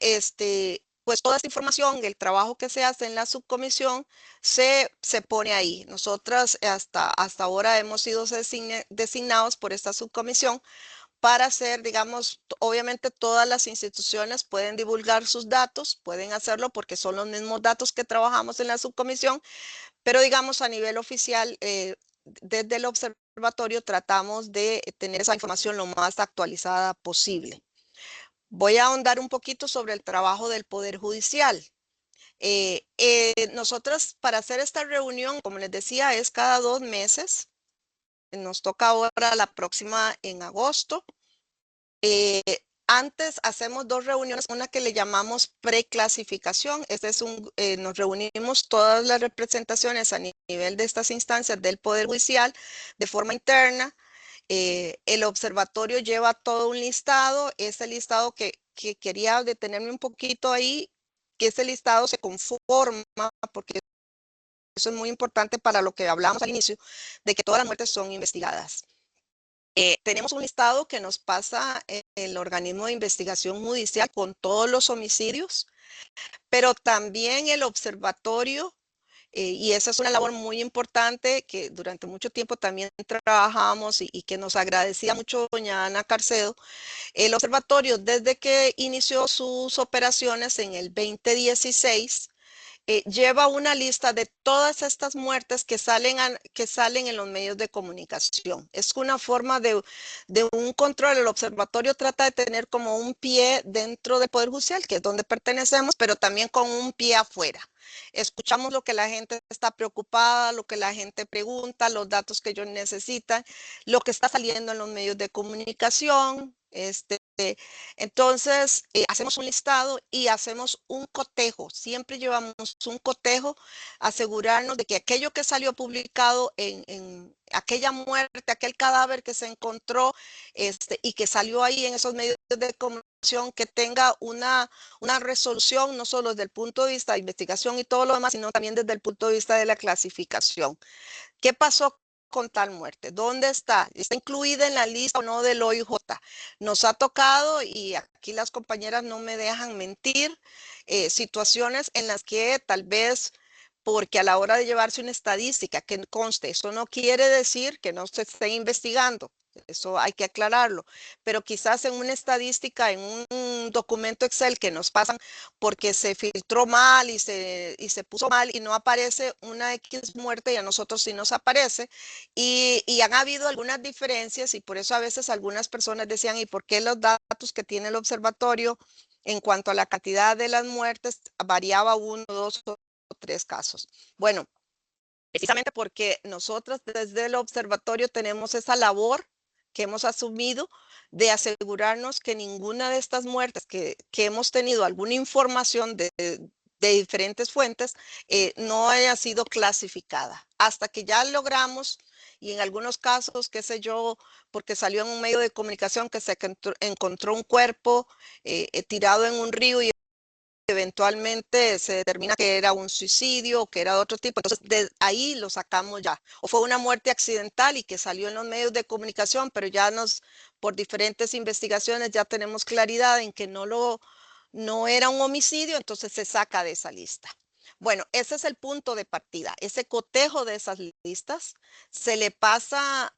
pues toda esta información, el trabajo que se hace en la subcomisión se pone ahí. Nosotras hasta ahora hemos sido designados por esta subcomisión para hacer, digamos, obviamente todas las instituciones pueden divulgar sus datos, pueden hacerlo porque son los mismos datos que trabajamos en la subcomisión, pero digamos a nivel oficial, desde el observatorio tratamos de tener esa información lo más actualizada posible. Voy a ahondar un poquito sobre el trabajo del Poder Judicial. Nosotros para hacer esta reunión, como les decía, es cada 2 meses. Nos toca ahora la próxima en agosto. Antes hacemos 2 reuniones, una que le llamamos preclasificación. Nos reunimos todas las representaciones a nivel de estas instancias del Poder Judicial de forma interna. El observatorio lleva todo un listado, ese listado que quería detenerme un poquito ahí, que ese listado se conforma, porque eso es muy importante para lo que hablamos al inicio, de que todas las muertes son investigadas. Tenemos un listado que nos pasa el organismo de investigación judicial con todos los homicidios, pero también el observatorio, y esa es una labor muy importante que durante mucho tiempo también trabajamos y que nos agradecía mucho doña Ana Carcedo. El observatorio, desde que inició sus operaciones en el 2016, lleva una lista de todas estas muertes que salen en los medios de comunicación. Es una forma de un control. El observatorio trata de tener como un pie dentro del Poder Judicial, que es donde pertenecemos, pero también con un pie afuera. Escuchamos lo que la gente está preocupada, lo que la gente pregunta, los datos que ellos necesitan, lo que está saliendo en los medios de comunicación. Entonces, hacemos un listado y hacemos un cotejo. Siempre llevamos un cotejo, asegurarnos de que aquello que salió publicado en aquella muerte, aquel cadáver que se encontró y que salió ahí en esos medios de comunicación, que tenga una resolución, no solo desde el punto de vista de investigación y todo lo demás, sino también desde el punto de vista de la clasificación. ¿Qué pasó con tal muerte? ¿Dónde está? ¿Está incluida en la lista o no del OIJ? Nos ha tocado, y aquí las compañeras no me dejan mentir, situaciones en las que tal vez, porque a la hora de llevarse una estadística que conste, eso no quiere decir que no se esté investigando. Eso hay que aclararlo, pero quizás en una estadística, en un documento Excel que nos pasan porque se filtró mal y se puso mal y no aparece una X muerte y a nosotros sí nos aparece, y han habido algunas diferencias y por eso a veces algunas personas decían, ¿y por qué los datos que tiene el observatorio en cuanto a la cantidad de las muertes variaba 1, 2 o 3 casos? Bueno, precisamente porque nosotros desde el observatorio tenemos esa labor que hemos asumido de asegurarnos que ninguna de estas muertes que hemos tenido alguna información de diferentes fuentes no haya sido clasificada. Hasta que ya logramos, y en algunos casos, qué sé yo, porque salió en un medio de comunicación que se encontró un cuerpo tirado en un río y eventualmente se determina que era un suicidio o que era de otro tipo. Entonces, de ahí lo sacamos ya. O fue una muerte accidental y que salió en los medios de comunicación, pero ya por diferentes investigaciones ya tenemos claridad en que no era un homicidio, entonces se saca de esa lista. Bueno, ese es el punto de partida. Ese cotejo de esas listas se le pasa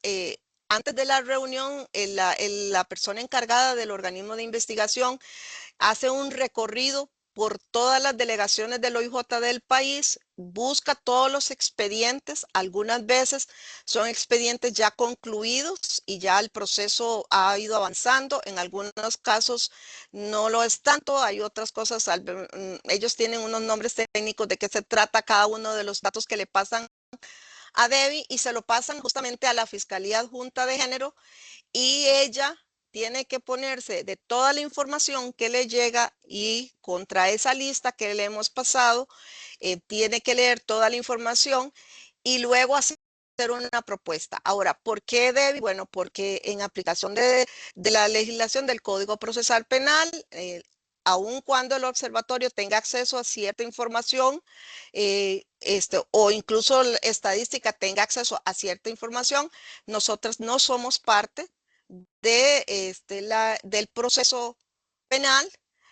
antes de la reunión, la persona encargada del organismo de investigación hace un recorrido por todas las delegaciones del OIJ del país, busca todos los expedientes. Algunas veces son expedientes ya concluidos y ya el proceso ha ido avanzando. En algunos casos no lo es tanto. Hay otras cosas, ellos tienen unos nombres técnicos de qué se trata cada uno de los datos que le pasan a Debbie y se lo pasan justamente a la Fiscalía Adjunta de Género y ella tiene que ponerse de toda la información que le llega y contra esa lista que le hemos pasado, tiene que leer toda la información y luego hacer una propuesta. Ahora, ¿por qué debe? Bueno, porque en aplicación de la legislación del Código Procesal Penal, aun cuando el observatorio tenga acceso a cierta información, o incluso la estadística tenga acceso a cierta información, nosotros no somos parte del proceso penal,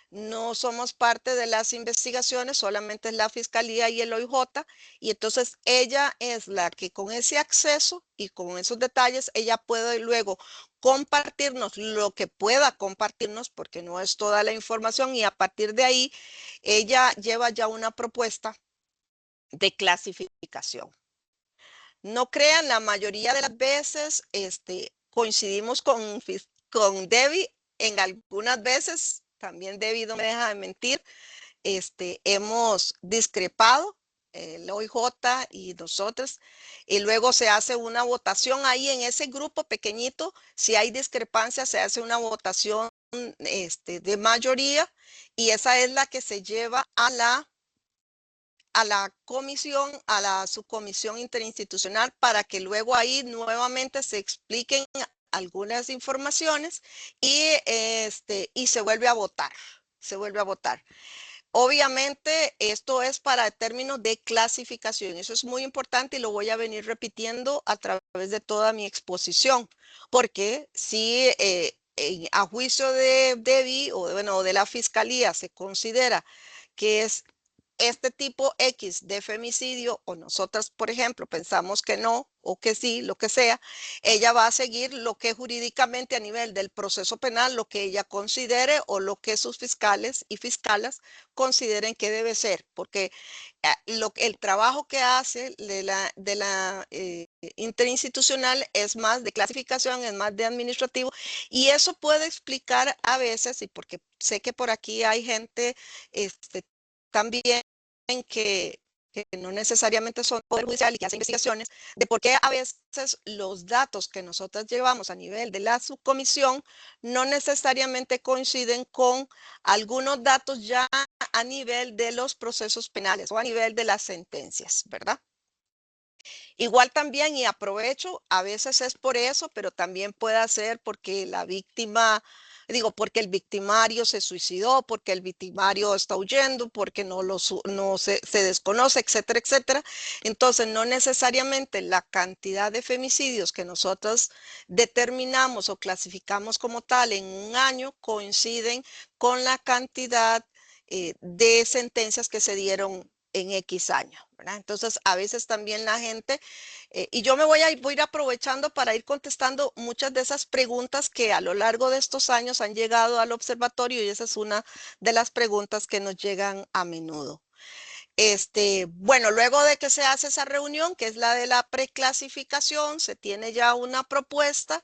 no somos parte de las investigaciones, solamente es la Fiscalía y el OIJ, y entonces ella es la que con ese acceso y con esos detalles, ella puede luego compartirnos lo que pueda compartirnos, porque no es toda la información, y a partir de ahí, ella lleva ya una propuesta de clasificación. No crean, la mayoría de las veces coincidimos con Debbie, en algunas veces, también Debbie no me deja de mentir, hemos discrepado, el OIJ y nosotros, y luego se hace una votación ahí en ese grupo pequeñito. Si hay discrepancia, se hace una votación de mayoría, y esa es la que se lleva a la comisión, a la subcomisión interinstitucional, para que luego ahí nuevamente se expliquen algunas informaciones y se vuelve a votar, Obviamente, esto es para términos de clasificación. Eso es muy importante y lo voy a venir repitiendo a través de toda mi exposición, porque si a juicio de Debbie o de la Fiscalía se considera que es este tipo X de femicidio, o nosotras, por ejemplo, pensamos que no, o que sí, lo que sea, ella va a seguir lo que jurídicamente a nivel del proceso penal, lo que ella considere o lo que sus fiscales y fiscalas consideren que debe ser, porque el trabajo que hace de la interinstitucional es más de clasificación, es más de administrativo, y eso puede explicar a veces, y porque sé que por aquí hay gente también que no necesariamente son poder judicial y que hacen investigaciones, de por qué a veces los datos que nosotros llevamos a nivel de la subcomisión no necesariamente coinciden con algunos datos ya a nivel de los procesos penales o a nivel de las sentencias, ¿verdad? Igual también, y aprovecho, a veces es por eso, pero también puede ser porque la víctima, porque el victimario se suicidó, porque el victimario está huyendo, porque no se desconoce, etcétera, etcétera. Entonces, no necesariamente la cantidad de femicidios que nosotros determinamos o clasificamos como tal en un año coinciden con la cantidad de sentencias que se dieron en X años, ¿verdad? Entonces, a veces también la gente, y yo voy a ir aprovechando para ir contestando muchas de esas preguntas que a lo largo de estos años han llegado al observatorio, y esa es una de las preguntas que nos llegan a menudo. Bueno, luego de que se hace esa reunión, que es la de la preclasificación, se tiene ya una propuesta,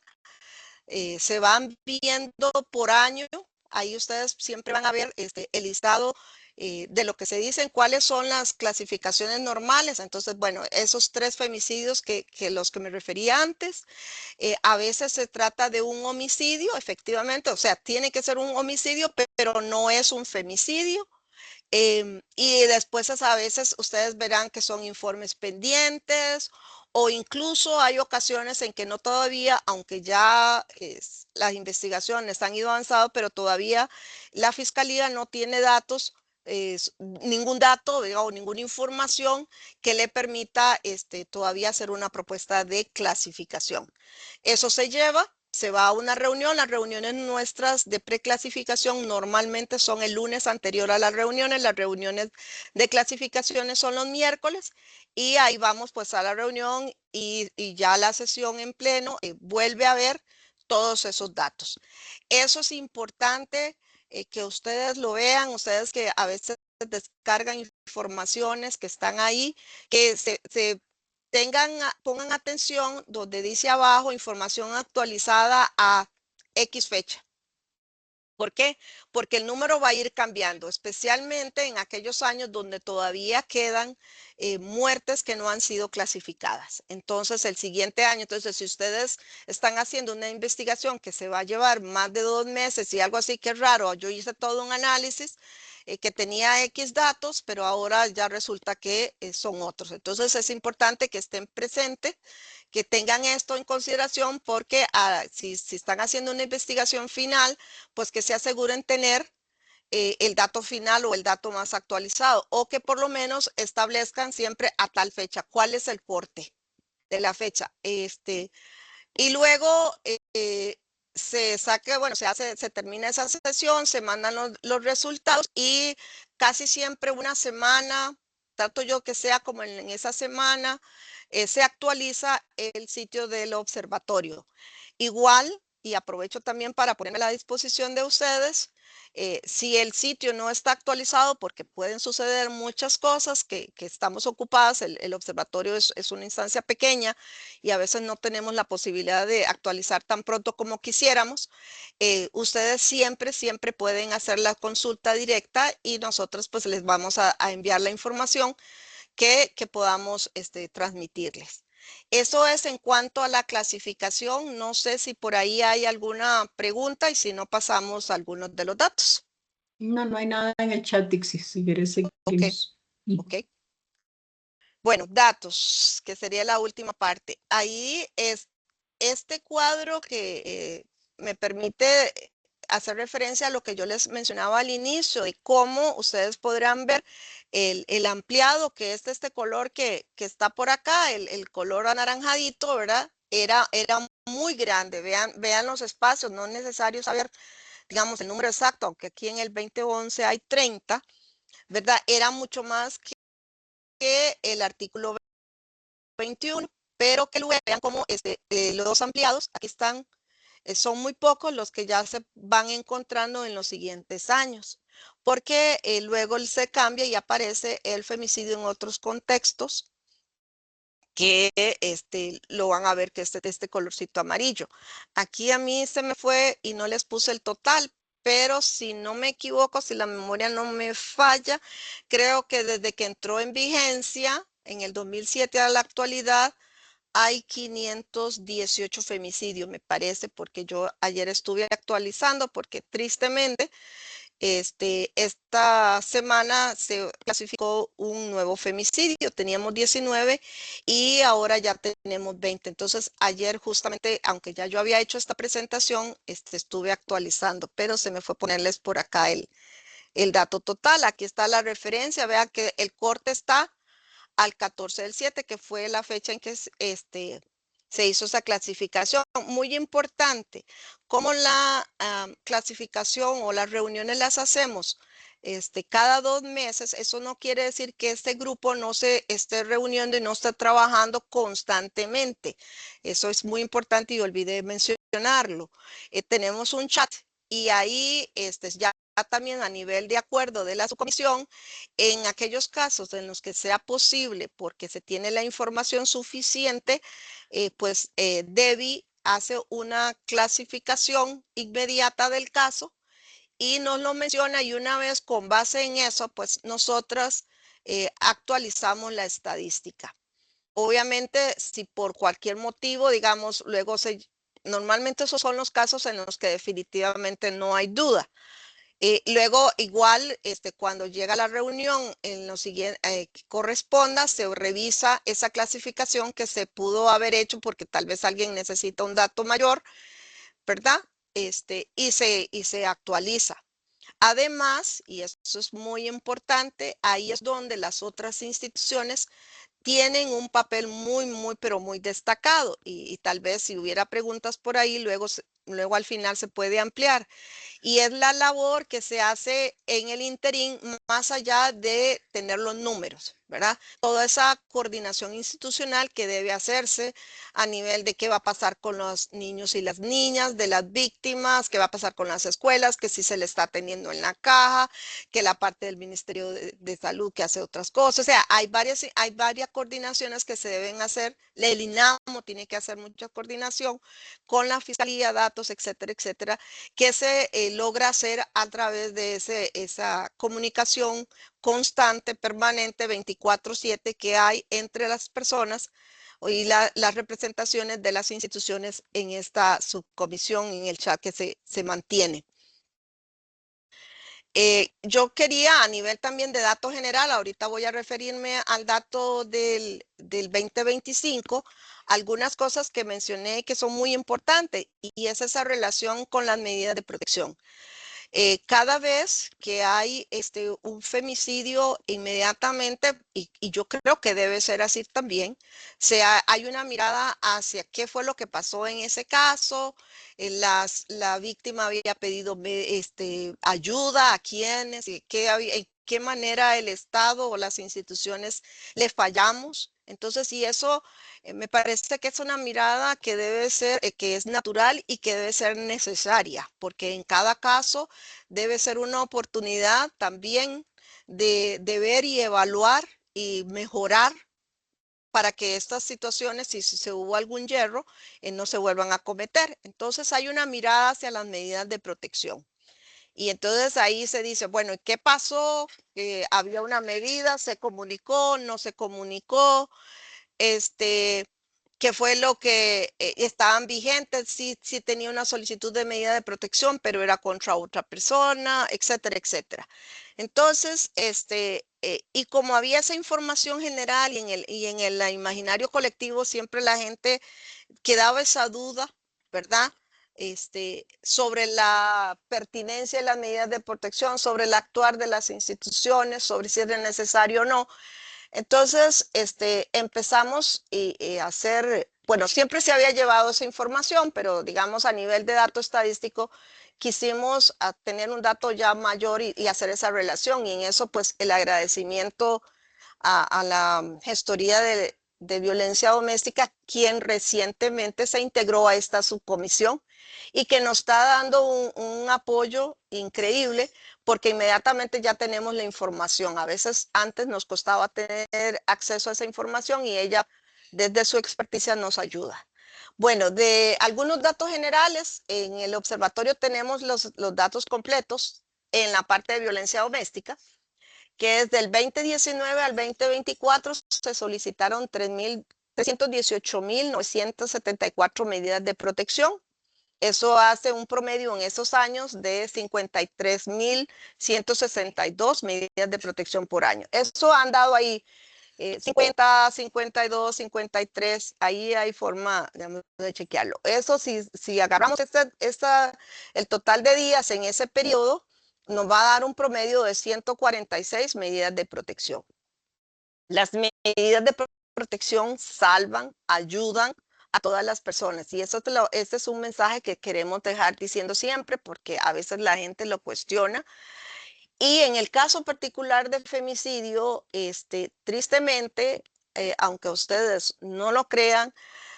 se van viendo por año. Ahí ustedes siempre van a ver el listado de lo que se dicen, cuáles son las clasificaciones normales. Entonces, bueno, esos 3 femicidios que los que me refería antes, a veces se trata de un homicidio, efectivamente, o sea, tiene que ser un homicidio, pero no es un femicidio. Y después a veces ustedes verán que son informes pendientes, o incluso hay ocasiones en que no todavía, aunque ya las investigaciones han ido avanzando, pero todavía la Fiscalía no tiene datos, ningún dato o ninguna información que le permita todavía hacer una propuesta de clasificación. Eso se va a una reunión. Las reuniones nuestras de preclasificación normalmente son el lunes anterior a las reuniones de clasificaciones son los miércoles, y ahí vamos pues a la reunión y ya la sesión en pleno vuelve a ver todos esos datos. Eso es importante que ustedes lo vean, ustedes que a veces descargan informaciones que están ahí, que pongan atención donde dice abajo información actualizada a X fecha. ¿Por qué? Porque el número va a ir cambiando, especialmente en aquellos años donde todavía quedan muertes que no han sido clasificadas. Entonces, el siguiente año, entonces, si ustedes están haciendo una investigación que se va a llevar más de 2 meses y algo así que es raro, yo hice todo un análisis que tenía X datos, pero ahora ya resulta que son otros. Entonces, es importante que estén presentes, que tengan esto en consideración porque si están haciendo una investigación final, pues que se aseguren tener el dato final o el dato más actualizado, o que por lo menos establezcan siempre a tal fecha cuál es el corte de la fecha. Y luego se saque, bueno, se termina esa sesión, se mandan los resultados y casi siempre una semana, trato yo que sea como en esa semana, se actualiza el sitio del observatorio. Igual, y aprovecho también para ponerme a la disposición de ustedes, si el sitio no está actualizado, porque pueden suceder muchas cosas que estamos ocupadas, el observatorio es una instancia pequeña y a veces no tenemos la posibilidad de actualizar tan pronto como quisiéramos, ustedes siempre pueden hacer la consulta directa y nosotros pues les vamos a enviar la información que podamos transmitirles. Eso es en cuanto a la clasificación. No sé si por ahí hay alguna pregunta y si no pasamos a algunos de los datos. No, no hay nada en el chat, Dixie, si quieres seguimos. Ok. Bueno, datos, que sería la última parte. Ahí es este cuadro que me permite hacer referencia a lo que yo les mencionaba al inicio, de cómo ustedes podrán ver el ampliado, que es este color que está por acá, el color anaranjadito, ¿verdad? Era muy grande. Vean los espacios, no es necesario saber, digamos, el número exacto, aunque aquí en el 2011 hay 30, ¿verdad? Era mucho más que el artículo 21, pero que luego vean cómo los ampliados, aquí están, son muy pocos los que ya se van encontrando en los siguientes años, porque luego se cambia y aparece el femicidio en otros contextos que lo van a ver que es este colorcito amarillo. Aquí a mí se me fue y no les puse el total, pero si no me equivoco, si la memoria no me falla, creo que desde que entró en vigencia en el 2007 a la actualidad, hay 518 femicidios, me parece, porque yo ayer estuve actualizando, porque tristemente esta semana se clasificó un nuevo femicidio. Teníamos 19 y ahora ya tenemos 20. Entonces, ayer justamente, aunque ya yo había hecho esta presentación, estuve actualizando, pero se me fue ponerles por acá el dato total. Aquí está la referencia. Vean que el corte está al 14/7, que fue la fecha en que se hizo esa clasificación. Muy importante, cómo la clasificación o las reuniones las hacemos cada 2 meses. Eso no quiere decir que este grupo no se esté reuniendo y no esté trabajando constantemente. Eso es muy importante y olvidé mencionarlo. Tenemos un chat y ahí ya también a nivel de acuerdo de la subcomisión, en aquellos casos en los que sea posible, porque se tiene la información suficiente, pues DEBI hace una clasificación inmediata del caso y nos lo menciona, y una vez con base en eso, pues nosotras actualizamos la estadística. Obviamente, si por cualquier motivo, digamos, luego normalmente esos son los casos en los que definitivamente no hay duda. Luego, igual, cuando llega la reunión, en lo siguiente que corresponda, se revisa esa clasificación que se pudo haber hecho porque tal vez alguien necesita un dato mayor, ¿verdad? Y se actualiza. Además, y eso es muy importante, ahí es donde las otras instituciones tienen un papel pero muy destacado. Y tal vez si hubiera preguntas por ahí, luego al final se puede ampliar. Y es la labor que se hace en el interín más allá de tener los números, ¿verdad? Toda esa coordinación institucional que debe hacerse a nivel de qué va a pasar con los niños y las niñas, de las víctimas, qué va a pasar con las escuelas, que si se le está atendiendo en la caja, que la parte del Ministerio de Salud que hace otras cosas. O sea, hay varias coordinaciones que se deben hacer. El INAMO tiene que hacer mucha coordinación con la Fiscalía, datos, etcétera, etcétera, que se logra hacer a través de esa comunicación constante, permanente, 24/7 que hay entre las personas y las representaciones de las instituciones en esta subcomisión, en el chat que se mantiene. Yo quería a nivel también de dato general, ahorita voy a referirme al dato del 2025, algunas cosas que mencioné que son muy importantes y es esa relación con las medidas de protección. Cada vez que hay un femicidio, inmediatamente, y yo creo que debe ser así también, hay una mirada hacia qué fue lo que pasó en ese caso, la víctima había pedido ayuda a quiénes, en qué manera el Estado o las instituciones le fallamos. Entonces, y eso me parece que es una mirada que debe ser, que es natural y que debe ser necesaria, porque en cada caso debe ser una oportunidad también de ver y evaluar y mejorar para que estas situaciones, si se hubo algún yerro, no se vuelvan a cometer. Entonces hay una mirada hacia las medidas de protección. Y entonces ahí se dice, bueno, ¿qué pasó? Había una medida, se comunicó, no se comunicó, qué fue lo que estaban vigentes, sí tenía una solicitud de medida de protección, pero era contra otra persona, etcétera, etcétera. Entonces, y como había esa información general y en el imaginario colectivo, siempre la gente quedaba esa duda, ¿verdad? Sobre la pertinencia de las medidas de protección, sobre el actuar de las instituciones, sobre si era necesario o no. Entonces, empezamos a hacer, bueno, siempre se había llevado esa información, pero digamos a nivel de dato estadístico, quisimos tener un dato ya mayor y hacer esa relación. Y en eso, pues, el agradecimiento a la gestoría de violencia doméstica, quien recientemente se integró a esta subcomisión y que nos está dando un apoyo increíble porque inmediatamente ya tenemos la información. A veces antes nos costaba tener acceso a esa información y ella desde su experticia nos ayuda. Bueno, de algunos datos generales, en el observatorio tenemos los datos completos en la parte de violencia doméstica, que es del 2019 al 2024 se solicitaron 318.974 medidas de protección. Eso hace un promedio en esos años de 53.162 medidas de protección por año. Eso han dado ahí 50, 52, 53, ahí hay forma de chequearlo. Eso si agarramos el total de días en ese periodo, nos va a dar un promedio de 146 medidas de protección. Las medidas de protección salvan, ayudan a todas las personas y este es un mensaje que queremos dejar diciendo siempre porque a veces la gente lo cuestiona. Y en el caso particular del femicidio, tristemente, aunque ustedes no lo crean,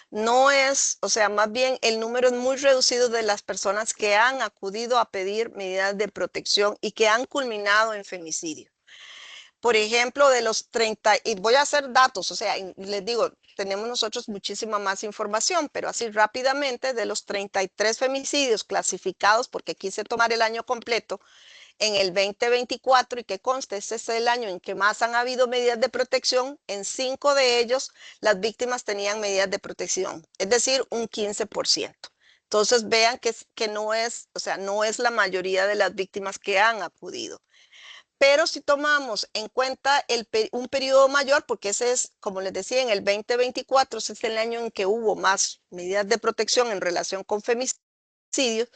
no es, o sea, más bien el número es muy reducido de las personas que han acudido a pedir medidas de protección y que han culminado en femicidio. Por ejemplo, de los 30, y voy a hacer datos, o sea, les digo, tenemos nosotros muchísima más información, pero así rápidamente, de los 33 femicidios clasificados, porque quise tomar el año completo, en el 2024 y que conste, este es el año en que más han habido medidas de protección, en 5 de ellos las víctimas tenían medidas de protección, es decir, un 15%. Entonces vean que no es, o sea, no es la mayoría de las víctimas que han acudido. Pero si tomamos en cuenta un periodo mayor, porque ese es, como les decía, en el 2024, ese es el año en que hubo más medidas de protección en relación con femicidios,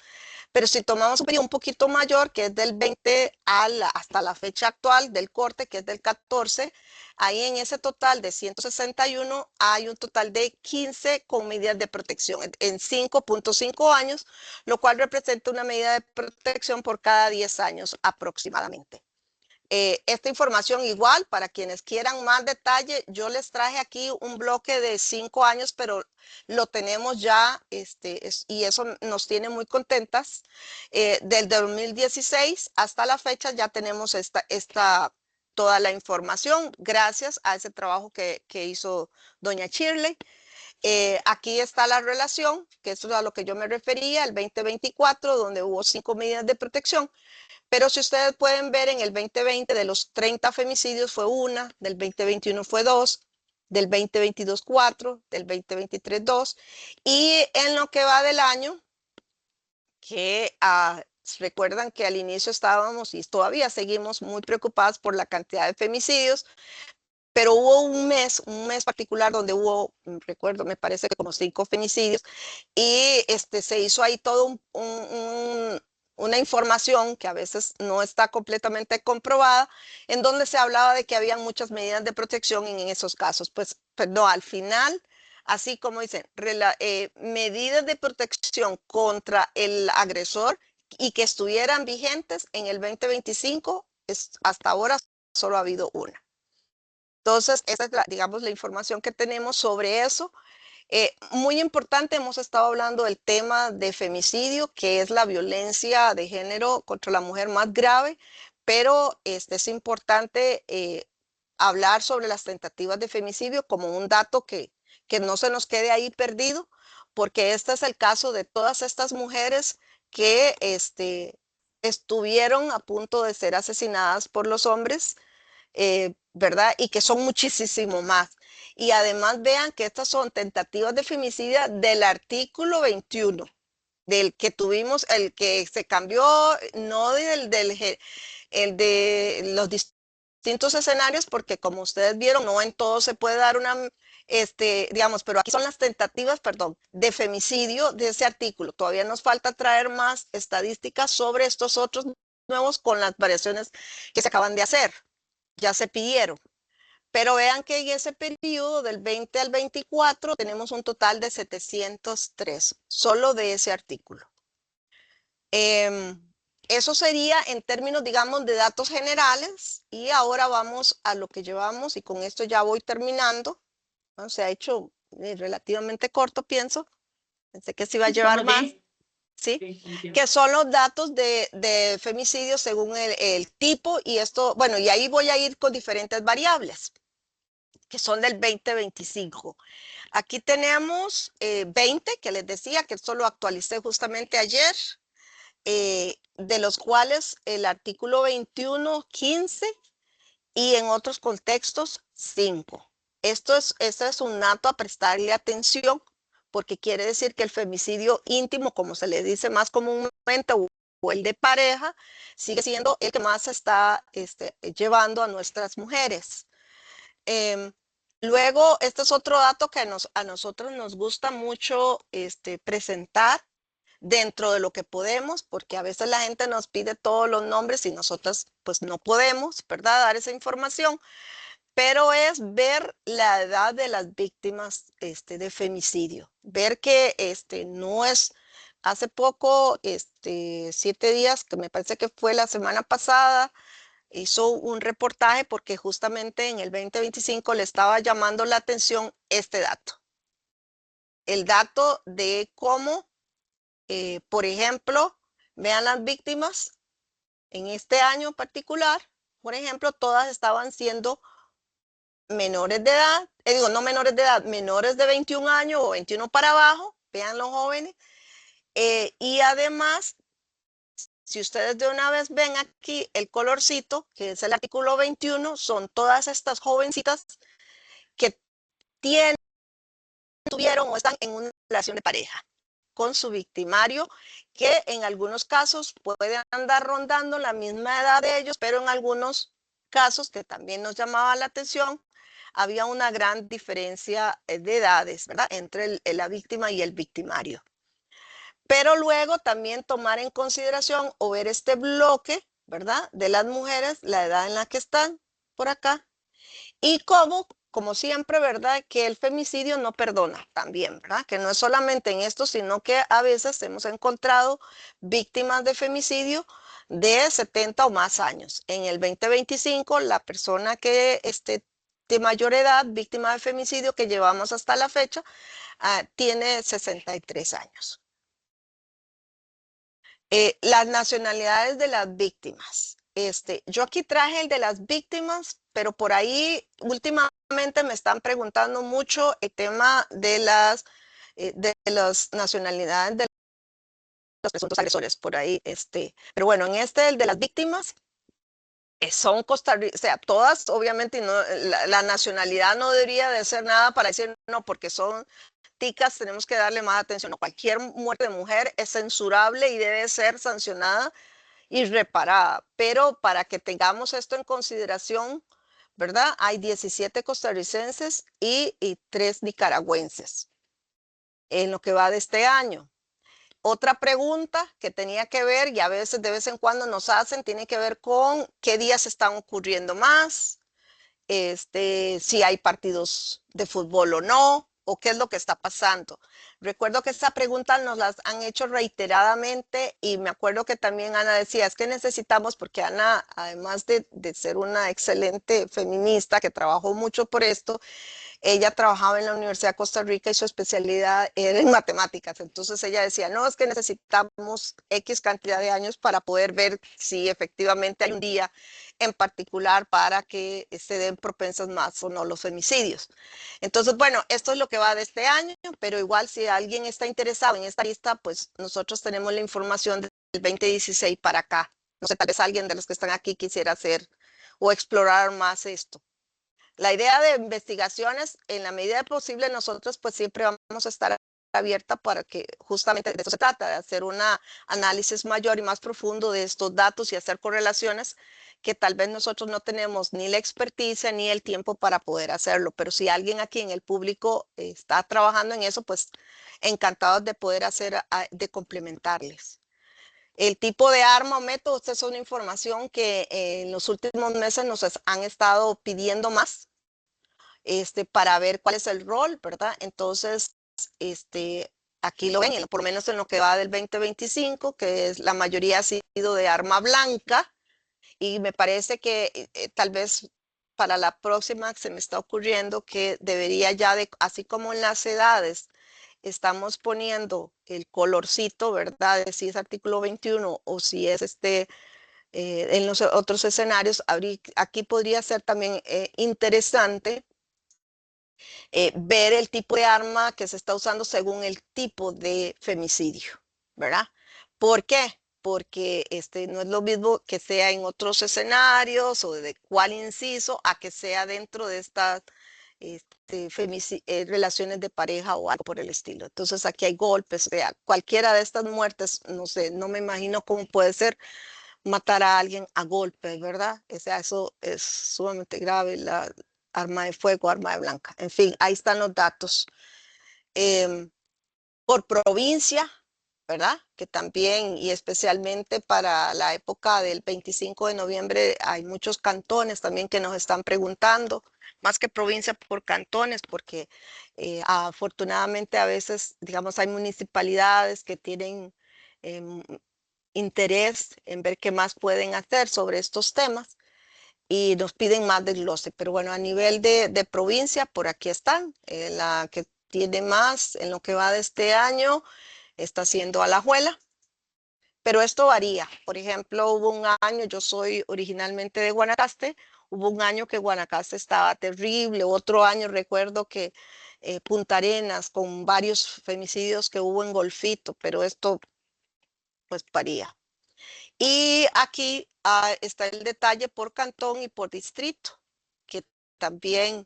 pero si tomamos un periodo un poquito mayor, que es del 20 hasta la fecha actual del corte, que es del 14, ahí en ese total de 161 hay un total de 15 con medidas de protección en 5.5 años, lo cual representa una medida de protección por cada 10 años aproximadamente. Esta información igual, para quienes quieran más detalle, yo les traje aquí un bloque de 5 años, pero lo tenemos ya, y eso nos tiene muy contentas. Del 2016 hasta la fecha ya tenemos toda la información, gracias a ese trabajo que hizo doña Shirley. Aquí está la relación, que eso es a lo que yo me refería, el 2024, donde hubo 5 medidas de protección. Pero si ustedes pueden ver, en el 2020 de los 30 femicidios fue 1, del 2021 fue 2, del 2022 4, del 2023 2, y en lo que va del año, que recuerdan que al inicio estábamos y todavía seguimos muy preocupados por la cantidad de femicidios, pero hubo un mes particular donde hubo, recuerdo, me parece que como 5 femicidios, y se hizo ahí todo una información que a veces no está completamente comprobada, en donde se hablaba de que había muchas medidas de protección en esos casos. Pues no, al final, así como dicen, medidas de protección contra el agresor y que estuvieran vigentes en el 2025, hasta ahora solo ha habido una. Entonces, esa es digamos, la información que tenemos sobre eso. Muy importante, hemos estado hablando del tema de femicidio, que es la violencia de género contra la mujer más grave, pero es importante hablar sobre las tentativas de femicidio como un dato que no se nos quede ahí perdido, porque este es el caso de todas estas mujeres que estuvieron a punto de ser asesinadas por los hombres, ¿verdad? Y que son muchísimo más. Y además vean que estas son tentativas de femicidio del artículo 21, del que tuvimos, el que se cambió, no el de los distintos escenarios, porque como ustedes vieron, no en todo se puede dar una, digamos, pero aquí son las tentativas, perdón, de femicidio de ese artículo. Todavía nos falta traer más estadísticas sobre estos otros nuevos con las variaciones que se acaban de hacer. Ya se pidieron. Pero vean que en ese periodo del 20 al 24 tenemos un total de 703, solo de ese artículo. Eso sería en términos, digamos, de datos generales, y ahora vamos a lo que llevamos, y con esto ya voy terminando. ¿No? Se ha hecho relativamente corto, pienso. Pensé que se iba a llevar más. ¿Sí? Que son los datos de femicidio según el tipo, y esto, bueno, y ahí voy a ir con diferentes variables que son del 2025. Aquí tenemos 20 que les decía que esto lo actualicé justamente ayer, de los cuales el artículo 21, 15 y en otros contextos 5. Esto es un dato a prestarle atención, porque quiere decir que el femicidio íntimo, como se le dice más comúnmente, o el de pareja, sigue siendo el que más está llevando a nuestras mujeres. Luego, este es otro dato que a nosotros nos gusta mucho presentar dentro de lo que podemos, porque a veces la gente nos pide todos los nombres y nosotras pues no podemos, ¿verdad?, dar esa información, pero es ver la edad de las víctimas de femicidio, ver que no es, hace poco, 7 días, que me parece que fue la semana pasada, hizo un reportaje porque justamente en el 2025 le estaba llamando la atención este dato. El dato de cómo, por ejemplo, vean las víctimas en este año en particular, por ejemplo, todas estaban siendo menores de edad, no menores de edad, menores de 21 años o 21 para abajo, vean los jóvenes, y además, si ustedes de una vez ven aquí el colorcito, que es el artículo 21, son todas estas jovencitas que tuvieron o están en una relación de pareja con su victimario, que en algunos casos puede andar rondando la misma edad de ellos, pero en algunos casos, que también nos llamaba la atención, había una gran diferencia de edades, ¿verdad?, entre la víctima y el victimario. Pero luego también tomar en consideración o ver este bloque, ¿verdad?, de las mujeres, la edad en la que están por acá, y cómo, como siempre, ¿verdad?, que el femicidio no perdona también, ¿verdad?, que no es solamente en esto, sino que a veces hemos encontrado víctimas de femicidio de 70 o más años. En el 2025, la persona que esté de mayor edad, víctima de femicidio, que llevamos hasta la fecha, tiene 63 años. Las nacionalidades de las víctimas. Yo aquí traje el de las víctimas, pero por ahí últimamente me están preguntando mucho el tema de las nacionalidades de los presuntos agresores por ahí. Pero bueno, en el de las víctimas, son costarricenses, o sea, todas, obviamente, y no, la nacionalidad no debería de ser nada para decir no, porque son ticas, tenemos que darle más atención. No, cualquier muerte de mujer es censurable y debe ser sancionada y reparada, pero para que tengamos esto en consideración, ¿verdad? Hay 17 costarricenses y 3 nicaragüenses en lo que va de este año. Otra pregunta que tenía que ver, y a veces de vez en cuando nos hacen, tiene que ver con qué días están ocurriendo más, si hay partidos de fútbol o no, o qué es lo que está pasando. Recuerdo que esta pregunta nos las han hecho reiteradamente y me acuerdo que también Ana decía, es que necesitamos, porque Ana, además de ser una excelente feminista que trabajó mucho por esto, ella trabajaba en la Universidad de Costa Rica y su especialidad era en matemáticas. Entonces ella decía, no, es que necesitamos X cantidad de años para poder ver si efectivamente hay un día en particular para que se den propensas más o no los femicidios. Entonces, bueno, esto es lo que va de este año, pero igual si alguien está interesado en esta lista, pues nosotros tenemos la información del 2016 para acá. No sé, tal vez alguien de los que están aquí quisiera hacer o explorar más esto. La idea de investigaciones, en la medida posible, nosotros pues siempre vamos a estar abierta para que justamente de eso se trata, de hacer un análisis mayor y más profundo de estos datos y hacer correlaciones que tal vez nosotros no tenemos ni la experticia ni el tiempo para poder hacerlo. Pero si alguien aquí en el público está trabajando en eso, pues encantados de poder hacer, de complementarles. El tipo de arma o método, esta es una información que en los últimos meses nos han estado pidiendo más. Para ver cuál es el rol, ¿verdad? Entonces, aquí lo ven, por lo menos en lo que va del 2025, que es la mayoría ha sido de arma blanca, y me parece que tal vez para la próxima se me está ocurriendo que debería ya, así como en las edades, estamos poniendo el colorcito, ¿verdad? De si es artículo 21 o si es en los otros escenarios, aquí podría ser también interesante ver el tipo de arma que se está usando según el tipo de femicidio, ¿verdad? ¿Por qué? Porque no es lo mismo que sea en otros escenarios o de cuál inciso a que sea dentro de estas relaciones de pareja o algo por el estilo. Entonces aquí hay golpes, o sea, cualquiera de estas muertes, no sé, no me imagino cómo puede ser matar a alguien a golpes, ¿verdad? O sea, eso es sumamente grave, la arma de fuego, arma de blanca. En fin, ahí están los datos. Por provincia, ¿verdad? Que también, y especialmente para la época del 25 de noviembre, hay muchos cantones también que nos están preguntando, más que provincia por cantones, porque afortunadamente a veces, digamos, hay municipalidades que tienen interés en ver qué más pueden hacer sobre estos temas y nos piden más desglose. Pero bueno, a nivel de provincia, por aquí están. La que tiene más en lo que va de este año está siendo Alajuela. Pero esto varía. Por ejemplo, hubo un año, yo soy originalmente de Guanacaste, hubo un año que Guanacaste estaba terrible, otro año recuerdo que Punta Arenas con varios femicidios que hubo en Golfito, pero esto pues varía. Y aquí está el detalle por cantón y por distrito, que también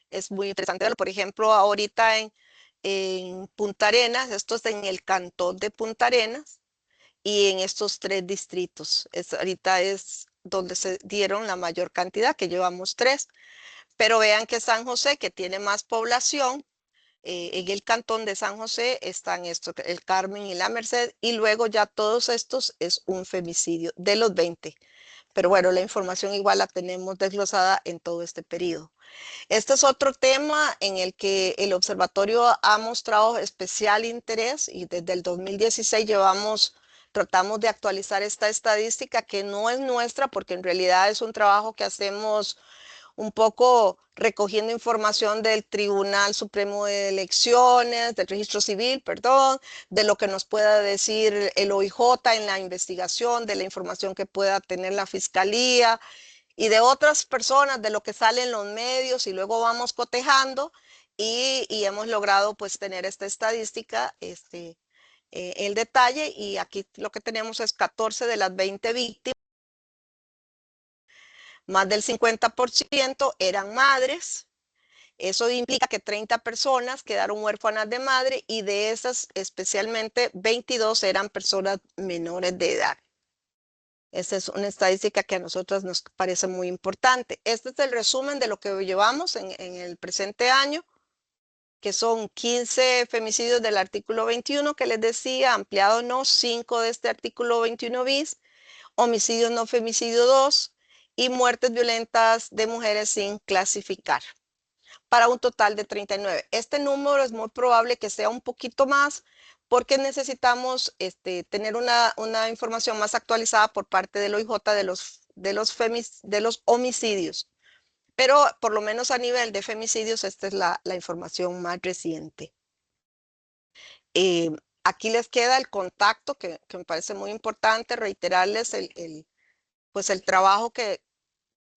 es muy interesante. Por ejemplo, ahorita en Punta Arenas, esto es en el cantón de Punta Arenas y en estos 3 distritos. Ahorita es donde se dieron la mayor cantidad, que llevamos 3. Pero vean que San José, que tiene más población, en el cantón de San José están el Carmen y la Merced, y luego ya todos estos es un femicidio de los 20. Pero bueno, la información igual la tenemos desglosada en todo este periodo. Este es otro tema en el que el observatorio ha mostrado especial interés y desde el 2016 llevamos tratamos de actualizar esta estadística que no es nuestra, porque en realidad es un trabajo que hacemos un poco recogiendo información del Tribunal Supremo de Elecciones, del Registro Civil, perdón, de lo que nos pueda decir el OIJ en la investigación, de la información que pueda tener la Fiscalía y de otras personas, de lo que sale en los medios, y luego vamos cotejando y hemos logrado pues tener esta estadística, el detalle, y aquí lo que tenemos es 14 de las 20 víctimas. Más del 50% eran madres. Eso implica que 30 personas quedaron huérfanas de madre y de esas especialmente 22 eran personas menores de edad. Esta es una estadística que a nosotras nos parece muy importante. Este es el resumen de lo que llevamos en el presente año, que son 15 femicidios del artículo 21 que les decía, ampliado no, 5 de este artículo 21 bis, homicidios no femicidio 2 y muertes violentas de mujeres sin clasificar, para un total de 39. Este número es muy probable que sea un poquito más porque necesitamos tener una información más actualizada por parte del OIJ de los homicidios. Pero por lo menos a nivel de femicidios, esta es la información más reciente. Aquí les queda el contacto que me parece muy importante, reiterarles pues el trabajo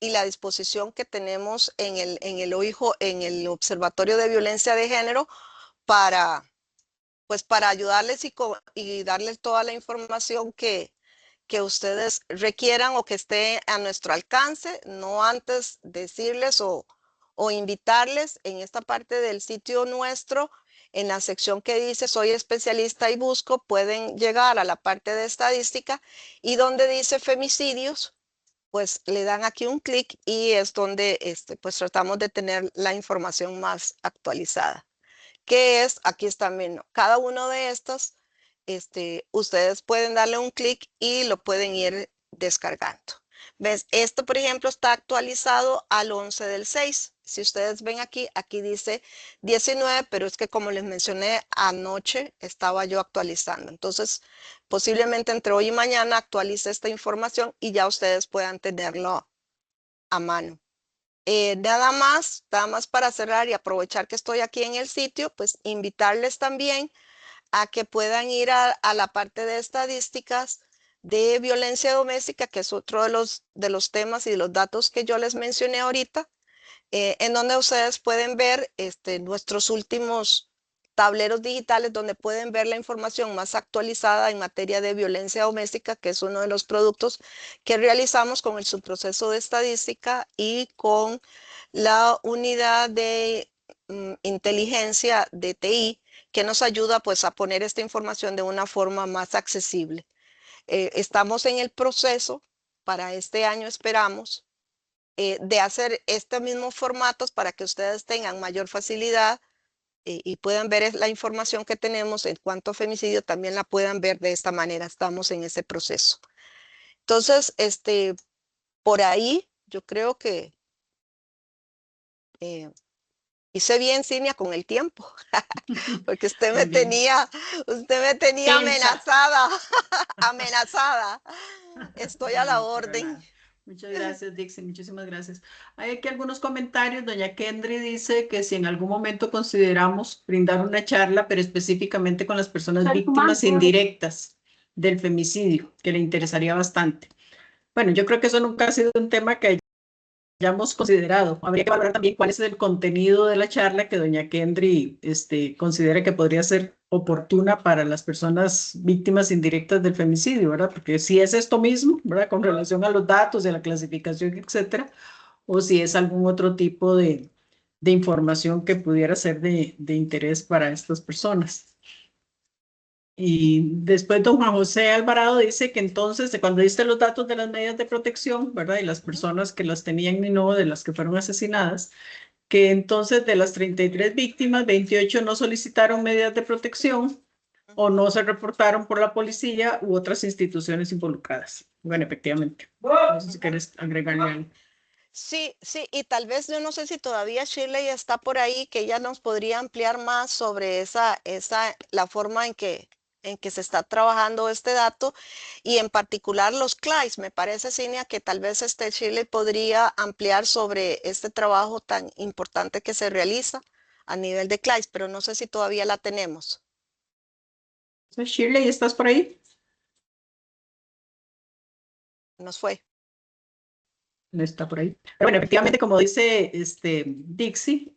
y la disposición que tenemos en el OIJ, en el Observatorio de Violencia de Género, para ayudarles y darles toda la información que ustedes requieran o que esté a nuestro alcance, no antes decirles o invitarles en esta parte del sitio nuestro, en la sección que dice soy especialista y busco, pueden llegar a la parte de estadística y donde dice femicidios, pues le dan aquí un clic y es donde pues tratamos de tener la información más actualizada. Que es, aquí está menos. Cada uno de estos, ustedes pueden darle un clic y lo pueden ir descargando. ¿Ves? Esto, por ejemplo, está actualizado al 11 del 6. Si ustedes ven aquí, aquí dice 19, pero es que como les mencioné, anoche estaba yo actualizando. Entonces, posiblemente entre hoy y mañana actualice esta información y ya ustedes puedan tenerlo a mano. Nada más para cerrar y aprovechar que estoy aquí en el sitio, pues invitarles también a que puedan ir a la parte de estadísticas de violencia doméstica, que es otro de los temas y de los datos que yo les mencioné ahorita, en donde ustedes pueden ver nuestros últimos tableros digitales donde pueden ver la información más actualizada en materia de violencia doméstica, que es uno de los productos que realizamos con el subproceso de estadística y con la unidad de inteligencia de TI, que nos ayuda pues a poner esta información de una forma más accesible. Estamos en el proceso, para este año esperamos, de hacer estos mismos formatos para que ustedes tengan mayor facilidad y puedan ver la información que tenemos en cuanto a femicidio, también la puedan ver de esta manera. Estamos en ese proceso. Entonces, por ahí yo creo que hice bien, Cinia, con el tiempo, porque usted me tenía Tensa. amenazada, amenazada. Estoy a la No, para orden. nada. Muchas gracias, Dixie, muchísimas gracias. Hay aquí algunos comentarios. Doña Kendry dice que si en algún momento consideramos brindar una charla, pero específicamente con las personas víctimas indirectas del femicidio, que le interesaría bastante. Bueno, yo creo que eso nunca ha sido un tema que hayamos considerado. Habría que valorar también cuál es el contenido de la charla que doña Kendry considera que podría ser oportuna para las personas víctimas indirectas del femicidio, ¿verdad? Porque si es esto mismo, ¿verdad? Con relación a los datos de la clasificación, etcétera, o si es algún otro tipo de información que pudiera ser de interés para estas personas. Y después don Juan José Alvarado dice que entonces, cuando diste los datos de las medidas de protección, ¿verdad? Y las personas que las tenían y no de las que fueron asesinadas, que entonces de las 33 víctimas, 28 no solicitaron medidas de protección o no se reportaron por la policía u otras instituciones involucradas. Bueno, efectivamente. No sé si quieres agregarle algo. Sí, y tal vez yo no sé si todavía Shirley está por ahí, que ella nos podría ampliar más sobre la forma en que en que se está trabajando este dato y en particular los CLAIS. Me parece, Cinia, que tal vez Shirley podría ampliar sobre este trabajo tan importante que se realiza a nivel de CLAIS, pero no sé si todavía la tenemos. Shirley, ¿estás por ahí? Nos fue. No está por ahí. Pero bueno, efectivamente, como dice Dixie,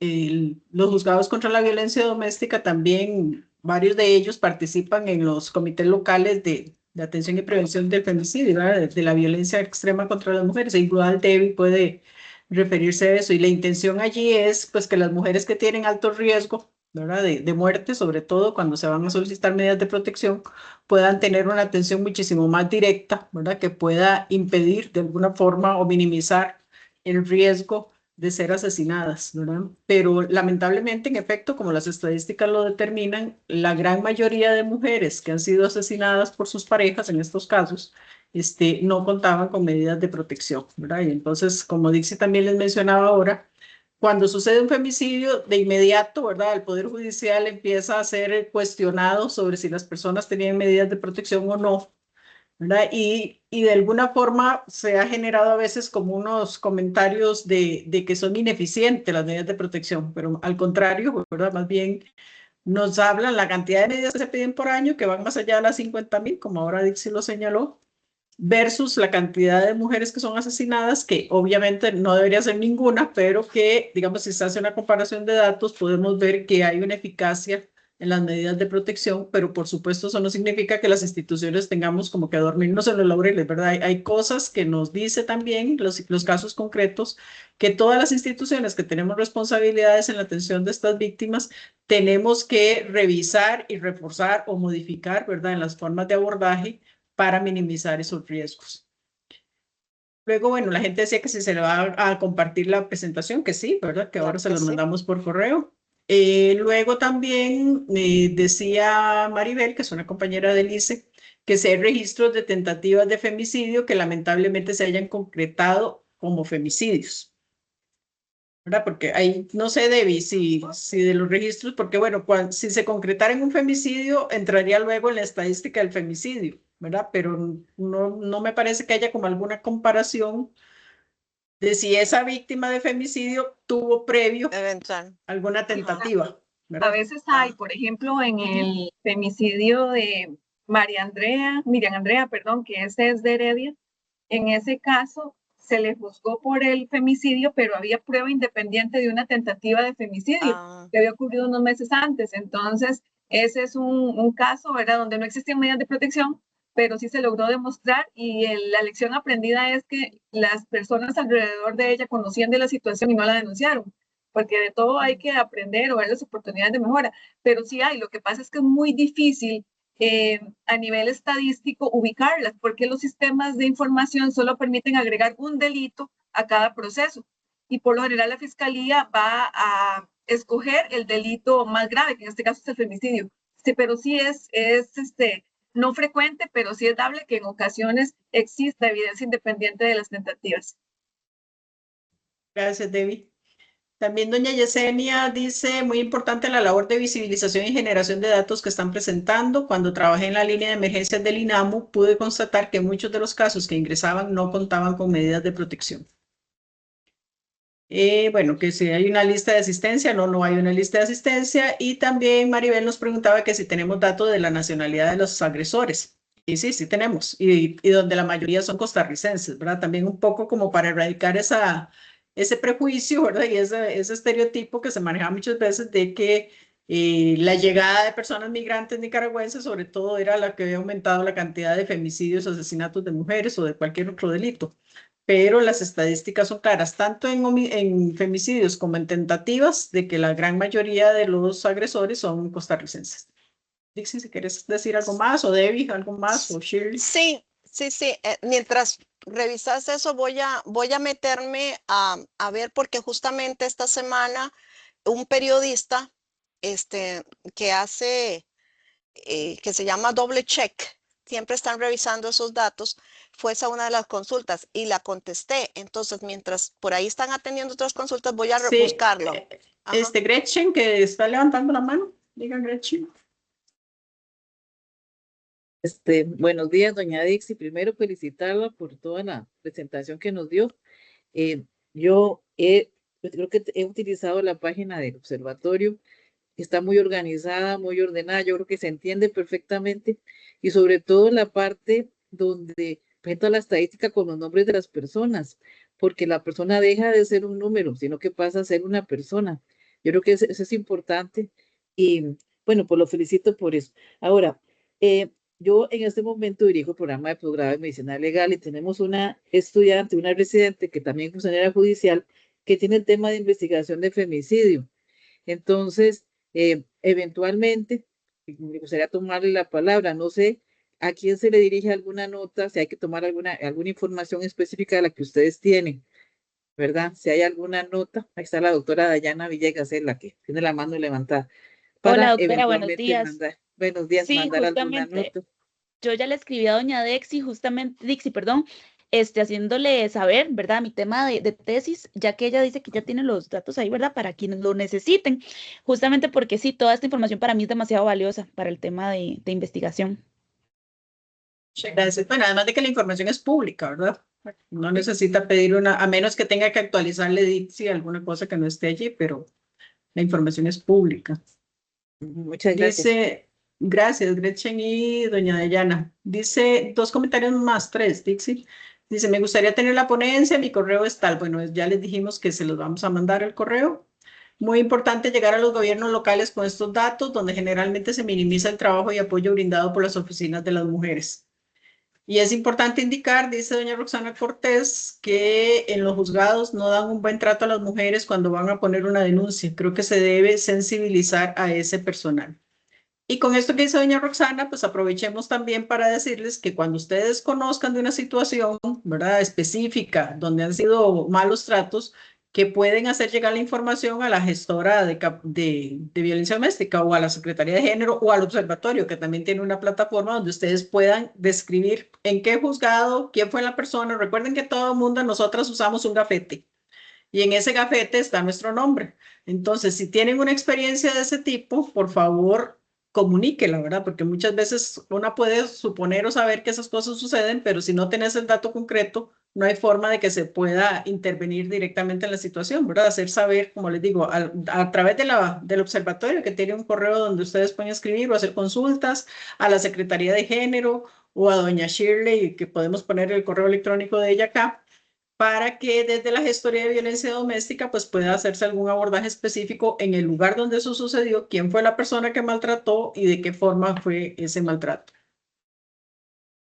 los juzgados contra la violencia doméstica también, varios de ellos participan en los comités locales de atención y prevención del femicidio, ¿verdad? De la violencia extrema contra las mujeres. E igual Debbie puede referirse a eso. Y la intención allí es pues que las mujeres que tienen alto riesgo, ¿verdad? De muerte, sobre todo cuando se van a solicitar medidas de protección, puedan tener una atención muchísimo más directa, ¿verdad? Que pueda impedir de alguna forma o minimizar el riesgo de ser asesinadas, ¿verdad? Pero lamentablemente, en efecto, como las estadísticas lo determinan, la gran mayoría de mujeres que han sido asesinadas por sus parejas, en estos casos, no contaban con medidas de protección, ¿verdad? Y entonces, como Dixie también les mencionaba ahora, cuando sucede un femicidio, de inmediato, ¿verdad? El Poder Judicial empieza a ser cuestionado sobre si las personas tenían medidas de protección o no, ¿verdad? Y de alguna forma se ha generado a veces como unos comentarios de que son ineficientes las medidas de protección, pero al contrario, ¿verdad? Más bien nos hablan la cantidad de medidas que se piden por año, que van más allá de las 50,000, como ahora Dixie lo señaló, versus la cantidad de mujeres que son asesinadas, que obviamente no debería ser ninguna, pero que, digamos, si se hace una comparación de datos, podemos ver que hay una eficacia en las medidas de protección, pero por supuesto eso no significa que las instituciones tengamos como que dormirnos en los laureles, ¿verdad? Hay cosas que nos dice también los casos concretos, que todas las instituciones que tenemos responsabilidades en la atención de estas víctimas, tenemos que revisar y reforzar o modificar, ¿verdad? En las formas de abordaje para minimizar esos riesgos. Luego, bueno, la gente decía que si se le va a compartir la presentación, que sí, ¿verdad? Que ahora Claro se que los sí. mandamos por correo. Luego también decía Maribel, que es una compañera del ICE, que si hay registros de tentativas de femicidio que lamentablemente se hayan concretado como femicidios. ¿Verdad? Porque ahí no sé, Debbie, si de los registros, porque bueno, si se concretara en un femicidio, entraría luego en la estadística del femicidio, ¿verdad? Pero no me parece que haya como alguna comparación de si esa víctima de femicidio tuvo previo Eventual. alguna tentativa, A ¿verdad? veces hay, por ejemplo, en el femicidio de Miriam Andrea, perdón, que ese es de Heredia, en ese caso se le juzgó por el femicidio, pero había prueba independiente de una tentativa de femicidio que había ocurrido unos meses antes. Entonces, ese es un caso, ¿verdad?, donde no existían medidas de protección, pero sí se logró demostrar y la lección aprendida es que las personas alrededor de ella conocían de la situación y no la denunciaron, porque de todo hay que aprender o ver las oportunidades de mejora, pero sí hay. Lo que pasa es que es muy difícil a nivel estadístico ubicarlas, porque los sistemas de información solo permiten agregar un delito a cada proceso. Y por lo general la fiscalía va a escoger el delito más grave, que en este caso es el femicidio. Sí, pero sí es no frecuente, pero sí es dable que en ocasiones exista evidencia independiente de las tentativas. Gracias, Debbie. También doña Yesenia dice, muy importante la labor de visibilización y generación de datos que están presentando. Cuando trabajé en la línea de emergencias del INAMU, pude constatar que muchos de los casos que ingresaban no contaban con medidas de protección. Bueno, que si hay una lista de asistencia, no hay una lista de asistencia. Y también Maribel nos preguntaba que si tenemos datos de la nacionalidad de los agresores. Y sí tenemos. Y donde la mayoría son costarricenses, ¿verdad? También un poco como para erradicar ese prejuicio, ¿verdad? Y ese estereotipo que se maneja muchas veces de que la llegada de personas migrantes nicaragüenses, sobre todo, era la que había aumentado la cantidad de femicidios, asesinatos de mujeres o de cualquier otro delito. Pero las estadísticas son claras, tanto en femicidios como en tentativas, de que la gran mayoría de los agresores son costarricenses. Dixie, si quieres decir algo más, o Debbie, algo más, o Shirley. Sí. Mientras revisas eso, voy a meterme a ver, porque justamente esta semana un periodista que hace, que se llama Doble Check, siempre están revisando esos datos, fue esa una de las consultas y la contesté. Entonces, mientras por ahí están atendiendo otras consultas, voy a buscarlo. Gretchen, que está levantando la mano. Diga, Gretchen. Buenos días, doña Dixie. Primero, felicitarla por toda la presentación que nos dio. Eh, pues creo que he utilizado la página del observatorio. Está muy organizada, muy ordenada. Yo creo que se entiende perfectamente. Y sobre todo la parte donde presenta la estadística con los nombres de las personas, porque la persona deja de ser un número, sino que pasa a ser una persona. Yo creo que eso es importante. Y bueno, pues lo felicito por eso. Ahora, eh, yo en este momento dirijo el programa de posgrado en medicina legal y tenemos una estudiante, una residente que también es funcionaria judicial, que tiene el tema de investigación de femicidio. Entonces, eventualmente, me gustaría tomarle la palabra. No sé a quién se le dirige alguna nota, si hay que tomar alguna información específica de la que ustedes tienen, ¿verdad? Si hay alguna nota, ahí está la doctora Dayana Villegas, es la que tiene la mano levantada, Hola, para doctora, buenos eventualmente días. mandar, buenos días, Sí, mandar alguna justamente, nota. yo ya le escribí a doña Dixie, perdón, haciéndole saber, ¿verdad? Mi tema de tesis, ya que ella dice que ya tiene los datos ahí, ¿verdad? Para quienes lo necesiten, justamente porque sí, toda esta información para mí es demasiado valiosa para el tema de investigación. Muchas gracias. Bueno, además de que la información es pública, ¿verdad? No necesita pedir una, a menos que tenga que actualizarle Dixie alguna cosa que no esté allí, pero la información es pública. Muchas gracias. Dice, gracias, Gretchen y doña Dayana. Dice, dos comentarios más, tres, Dixie. Dice, me gustaría tener la ponencia, mi correo es tal. Bueno, ya les dijimos que se los vamos a mandar el correo. Muy importante llegar a los gobiernos locales con estos datos, donde generalmente se minimiza el trabajo y apoyo brindado por las oficinas de las mujeres. Y es importante indicar, dice doña Roxana Cortés, que en los juzgados no dan un buen trato a las mujeres cuando van a poner una denuncia. Creo que se debe sensibilizar a ese personal. Y con esto que dice doña Roxana, pues aprovechemos también para decirles que cuando ustedes conozcan de una situación, ¿verdad? Específica, donde han sido malos tratos, que pueden hacer llegar la información a la gestora de violencia doméstica o a la Secretaría de Género o al observatorio, que también tiene una plataforma donde ustedes puedan describir en qué juzgado, quién fue la persona. Recuerden que todo el mundo, nosotras usamos un gafete y en ese gafete está nuestro nombre. Entonces, si tienen una experiencia de ese tipo, por favor, comuníquela, ¿verdad? Porque muchas veces una puede suponer o saber que esas cosas suceden, pero si no tenés el dato concreto, no hay forma de que se pueda intervenir directamente en la situación, ¿verdad? Hacer saber, como les digo, a través del observatorio, que tiene un correo donde ustedes pueden escribir o hacer consultas, a la Secretaría de Género o a doña Shirley, que podemos poner el correo electrónico de ella acá, para que desde la gestoría de violencia doméstica pues pueda hacerse algún abordaje específico en el lugar donde eso sucedió, quién fue la persona que maltrató y de qué forma fue ese maltrato.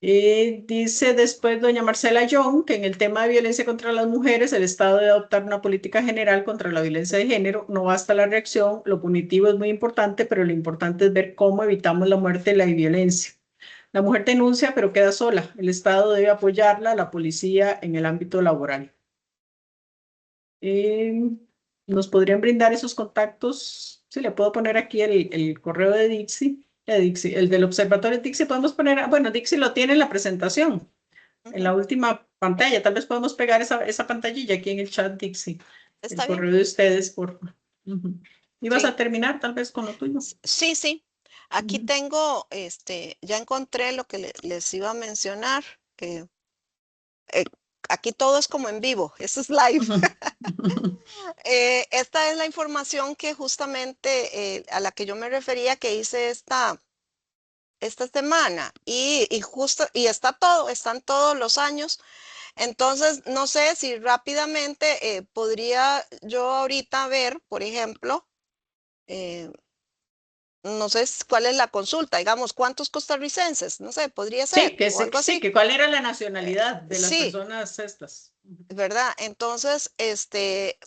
Dice después doña Marcela Young que en el tema de violencia contra las mujeres el Estado debe adoptar una política general contra la violencia de género. No basta la reacción, lo punitivo es muy importante, pero lo importante es ver cómo evitamos la muerte y la violencia. La mujer denuncia, pero queda sola. El Estado debe apoyarla, la policía en el ámbito laboral. ¿Nos podrían brindar esos contactos? Sí, le puedo poner aquí el correo de Dixie, el del observatorio Dixie. Podemos poner, bueno, Dixie lo tiene en la presentación, en la última pantalla. Tal vez podemos pegar esa pantallilla aquí en el chat, Dixie. Está El bien. correo de ustedes, por favor. ¿Ibas Sí. a terminar tal vez con lo tuyo? Sí, sí. Aquí tengo, ya encontré lo que les iba a mencionar. eh, aquí todo es como en vivo, eso es live. Esta es la información que justamente a la que yo me refería, que hice esta semana y justo, y están todos los años. Entonces, no sé si rápidamente podría yo ahorita ver, por ejemplo, no sé cuál es la consulta, digamos, ¿cuántos costarricenses? No sé, podría ser, o algo Sí, así. que cuál era la nacionalidad de las Sí, personas estas. ¿verdad? Entonces,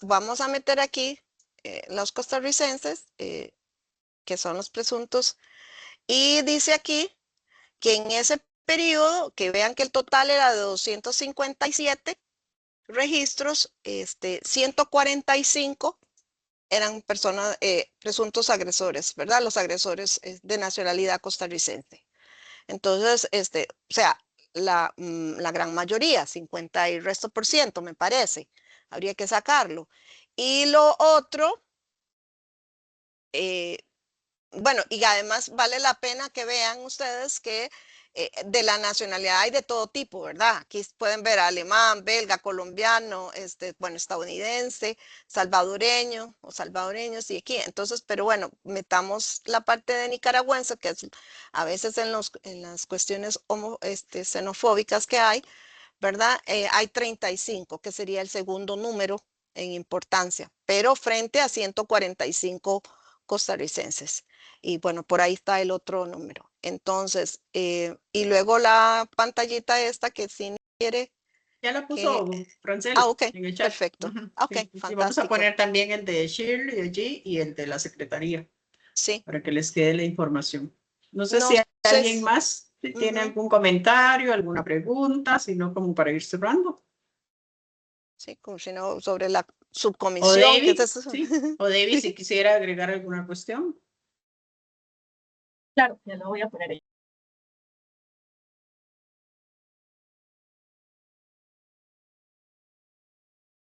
vamos a meter aquí los costarricenses, que son los presuntos, y dice aquí que en ese periodo, que vean que el total era de 257 registros, 145 eran personas, presuntos agresores, ¿verdad? Los agresores de nacionalidad costarricense. Entonces, o sea, la gran mayoría, 50 y resto por ciento, me parece, habría que sacarlo. Y lo otro, bueno, y además vale la pena que vean ustedes que de la nacionalidad hay de todo tipo, ¿verdad? Aquí pueden ver alemán, belga, colombiano, bueno, estadounidense, salvadoreño o salvadoreños y aquí. Entonces, pero bueno, metamos la parte de nicaragüense, que es a veces en las cuestiones xenofóbicas que hay, ¿verdad? Hay 35, que sería el segundo número en importancia, pero frente a 145 costarricenses. Y bueno, por ahí está el otro número. Entonces, y luego la pantallita esta que si quiere. Ya la puso Francela Ok, en el chat. perfecto. Ujú, Ok, sí. Y vamos a fantástico. poner también el de Shirley allí y el de la secretaría Sí. para que les quede la información. No sé No si hay sé alguien más que tiene algún comentario, alguna pregunta, sino como para ir cerrando. Sí, como si no, sobre la O subcomisión. David, ¿Qué es eso? sí. O David, si quisiera agregar alguna cuestión. Claro, ya lo voy a poner ahí.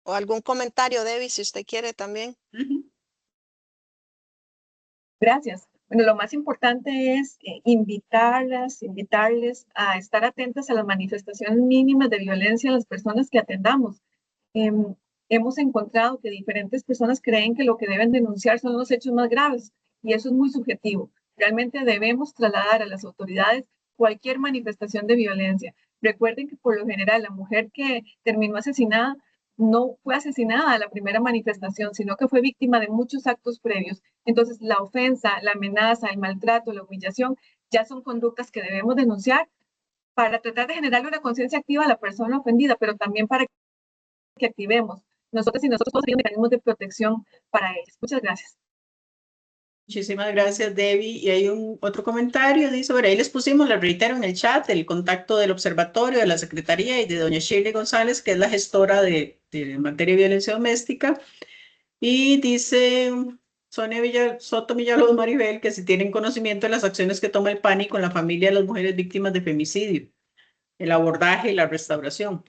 O algún comentario, Debbie, si usted quiere también. Gracias. Bueno, lo más importante es invitarles a estar atentas a las manifestaciones mínimas de violencia en las personas que atendamos. Hemos encontrado que diferentes personas creen que lo que deben denunciar son los hechos más graves y eso es muy subjetivo. Realmente debemos trasladar a las autoridades cualquier manifestación de violencia. Recuerden que por lo general la mujer que terminó asesinada no fue asesinada a la primera manifestación, sino que fue víctima de muchos actos previos. Entonces, la ofensa, la amenaza, el maltrato, la humillación, ya son conductas que debemos denunciar para tratar de generarle una conciencia activa a la persona ofendida, pero también para que activemos nosotros todos los mecanismos de protección para ellos. Muchas gracias. Muchísimas gracias, Debbie. Y hay otro comentario, dice, por ahí les pusimos, les reitero en el chat, el contacto del observatorio, de la Secretaría y de doña Shirley González, que es la gestora de materia de violencia doméstica. Y dice Sonia Soto Villalobos Maribel que si tienen conocimiento de las acciones que toma el PANI con la familia de las mujeres víctimas de femicidio, el abordaje y la restauración.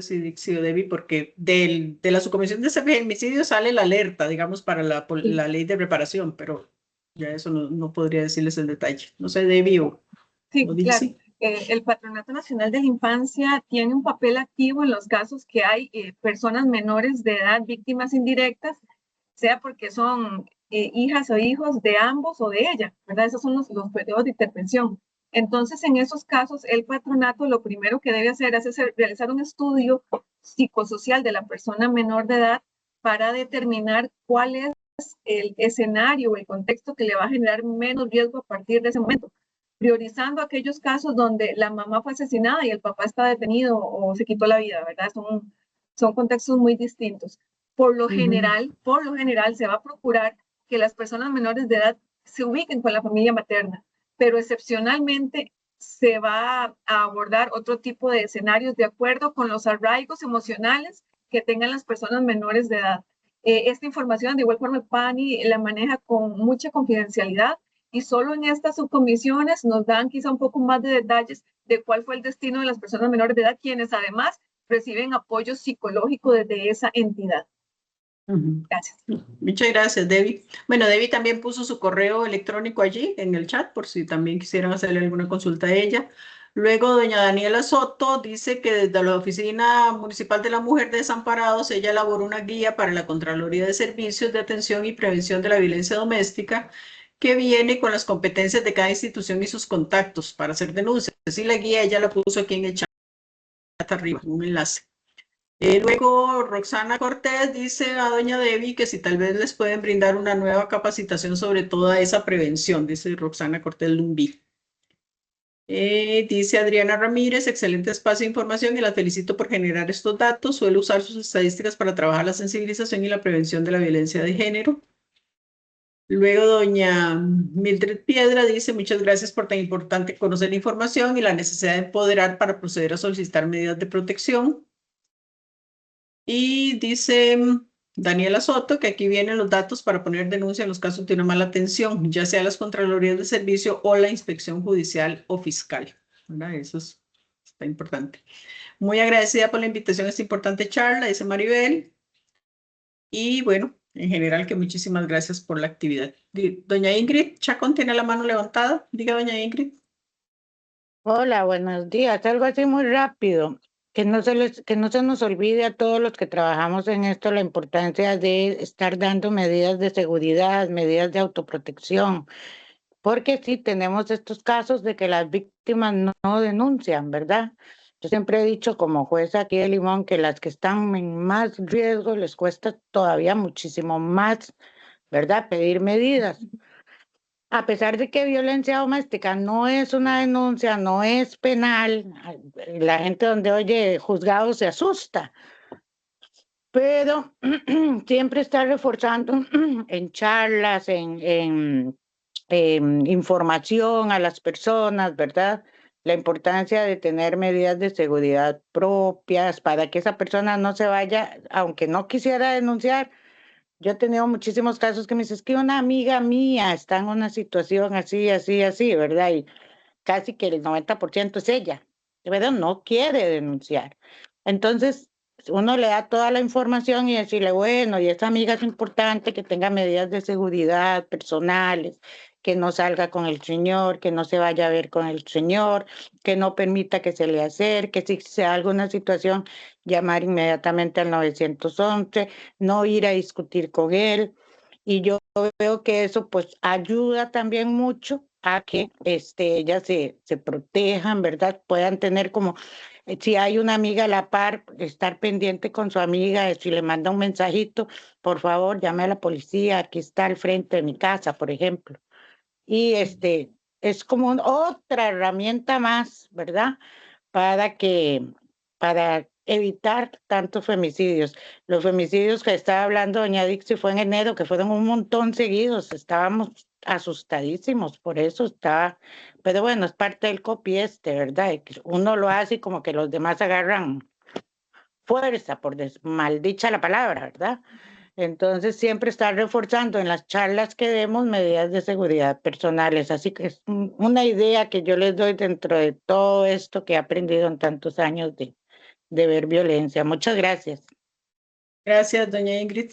Sí, Debbie, porque de la subcomisión de femicidio sale la alerta, digamos, para la ley de reparación, pero ya eso no podría decirles el detalle. No sé, Debbie o sí, dice. Claro. El Patronato Nacional de la Infancia tiene un papel activo en los casos que hay personas menores de edad víctimas indirectas, sea porque son hijas o hijos de ambos o de ella, ¿verdad? Esos son los periodos de intervención. Entonces, en esos casos, el patronato lo primero que debe hacer es realizar un estudio psicosocial de la persona menor de edad para determinar cuál es el escenario o el contexto que le va a generar menos riesgo a partir de ese momento, priorizando aquellos casos donde la mamá fue asesinada y el papá está detenido o se quitó la vida, ¿verdad? Son contextos muy distintos. Por lo general, se va a procurar que las personas menores de edad se ubiquen con la familia materna, pero excepcionalmente se va a abordar otro tipo de escenarios de acuerdo con los arraigos emocionales que tengan las personas menores de edad. Esta información, de igual forma, el PANI la maneja con mucha confidencialidad y solo en estas subcomisiones nos dan quizá un poco más de detalles de cuál fue el destino de las personas menores de edad, quienes además reciben apoyo psicológico desde esa entidad. Gracias. Muchas gracias, Debbie. Bueno, Debbie también puso su correo electrónico allí en el chat por si también quisieran hacerle alguna consulta a ella. Luego, doña Daniela Soto dice que desde la Oficina Municipal de la Mujer de Desamparados, ella elaboró una guía para la Contraloría de Servicios de Atención y Prevención de la Violencia Doméstica que viene con las competencias de cada institución y sus contactos para hacer denuncias. Así la guía ella la puso aquí en el chat arriba, un enlace. Luego, Roxana Cortés dice a doña Debbie que si tal vez les pueden brindar una nueva capacitación sobre toda esa prevención, dice Roxana Cortés Lumbi. Dice Adriana Ramírez, excelente espacio de información y la felicito por generar estos datos. Suele usar sus estadísticas para trabajar la sensibilización y la prevención de la violencia de género. Luego, doña Mildred Piedra dice, muchas gracias por tan importante conocer la información y la necesidad de empoderar para proceder a solicitar medidas de protección. Y dice Daniela Soto que aquí vienen los datos para poner denuncia en los casos de una mala atención, ya sea las Contralorías de Servicio o la Inspección Judicial o Fiscal. ¿Verdad? Eso está importante. Muy agradecida por la invitación a esta importante charla, dice Maribel. Y bueno, en general que muchísimas gracias por la actividad. Doña Ingrid Chacón tiene la mano levantada. Diga, doña Ingrid. Hola, buenos días. Algo así muy rápido. Que no se nos olvide a todos los que trabajamos en esto la importancia de estar dando medidas de seguridad, medidas de autoprotección, porque sí tenemos estos casos de que las víctimas no denuncian, ¿verdad? Yo siempre he dicho como jueza aquí de Limón que las que están en más riesgo les cuesta todavía muchísimo más, ¿verdad? Pedir medidas. A pesar de que violencia doméstica no es una denuncia, no es penal, la gente donde oye juzgado se asusta, pero siempre está reforzando en charlas, en información a las personas, ¿verdad? La importancia de tener medidas de seguridad propias para que esa persona no se vaya, aunque no quisiera denunciar. Yo he tenido muchísimos casos que me dicen, es que una amiga mía está en una situación así, así, así, ¿verdad? Y casi que el 90% es ella, ¿verdad? No quiere denunciar. Entonces, uno le da toda la información y decirle, bueno, y esa amiga es importante que tenga medidas de seguridad personales, que no salga con el señor, que no se vaya a ver con el señor, que no permita que se le acerque, si se da alguna situación, llamar inmediatamente al 911, no ir a discutir con él. Y yo veo que eso pues ayuda también mucho a que ellas se protejan, ¿verdad? Puedan tener como, si hay una amiga a la par, estar pendiente con su amiga, si le manda un mensajito, por favor, llame a la policía, aquí está al frente de mi casa, por ejemplo. Y es como otra herramienta más, ¿verdad? Para que, para evitar tantos femicidios. Los femicidios que estaba hablando doña Dixie fue en enero, que fueron un montón seguidos, estábamos asustadísimos, por eso está, pero bueno, es parte del copy ¿verdad? Y que uno lo hace y como que los demás agarran fuerza, por maldicha la palabra, ¿verdad? Entonces siempre estar reforzando en las charlas que demos medidas de seguridad personales. Así que es una idea que yo les doy dentro de todo esto que he aprendido en tantos años de ver violencia. Muchas gracias. Gracias, doña Ingrid.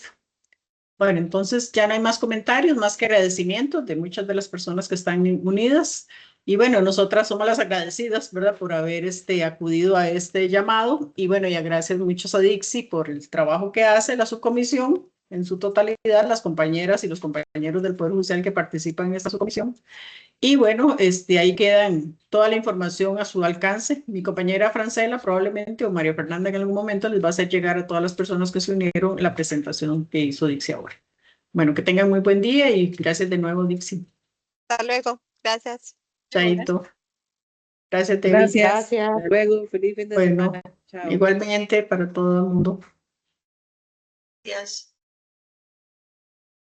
Bueno, entonces ya no hay más comentarios, más que agradecimientos de muchas de las personas que están unidas. Y bueno, nosotras somos las agradecidas, ¿verdad?, por haber acudido a este llamado. Y bueno, y gracias muchos a Dixie por el trabajo que hace la subcomisión en su totalidad, las compañeras y los compañeros del Poder Judicial que participan en esta subcomisión. Y bueno, ahí quedan toda la información a su alcance. Mi compañera Francela probablemente o María Fernanda en algún momento les va a hacer llegar a todas las personas que se unieron la presentación que hizo Dixie ahora. Bueno, que tengan muy buen día y gracias de nuevo, Dixie. Hasta luego. Gracias. Chaito. Gracias, Debbie. Gracias. Hasta luego. Feliz fin de Bueno, semana. Chao. igualmente para todo el mundo. Gracias.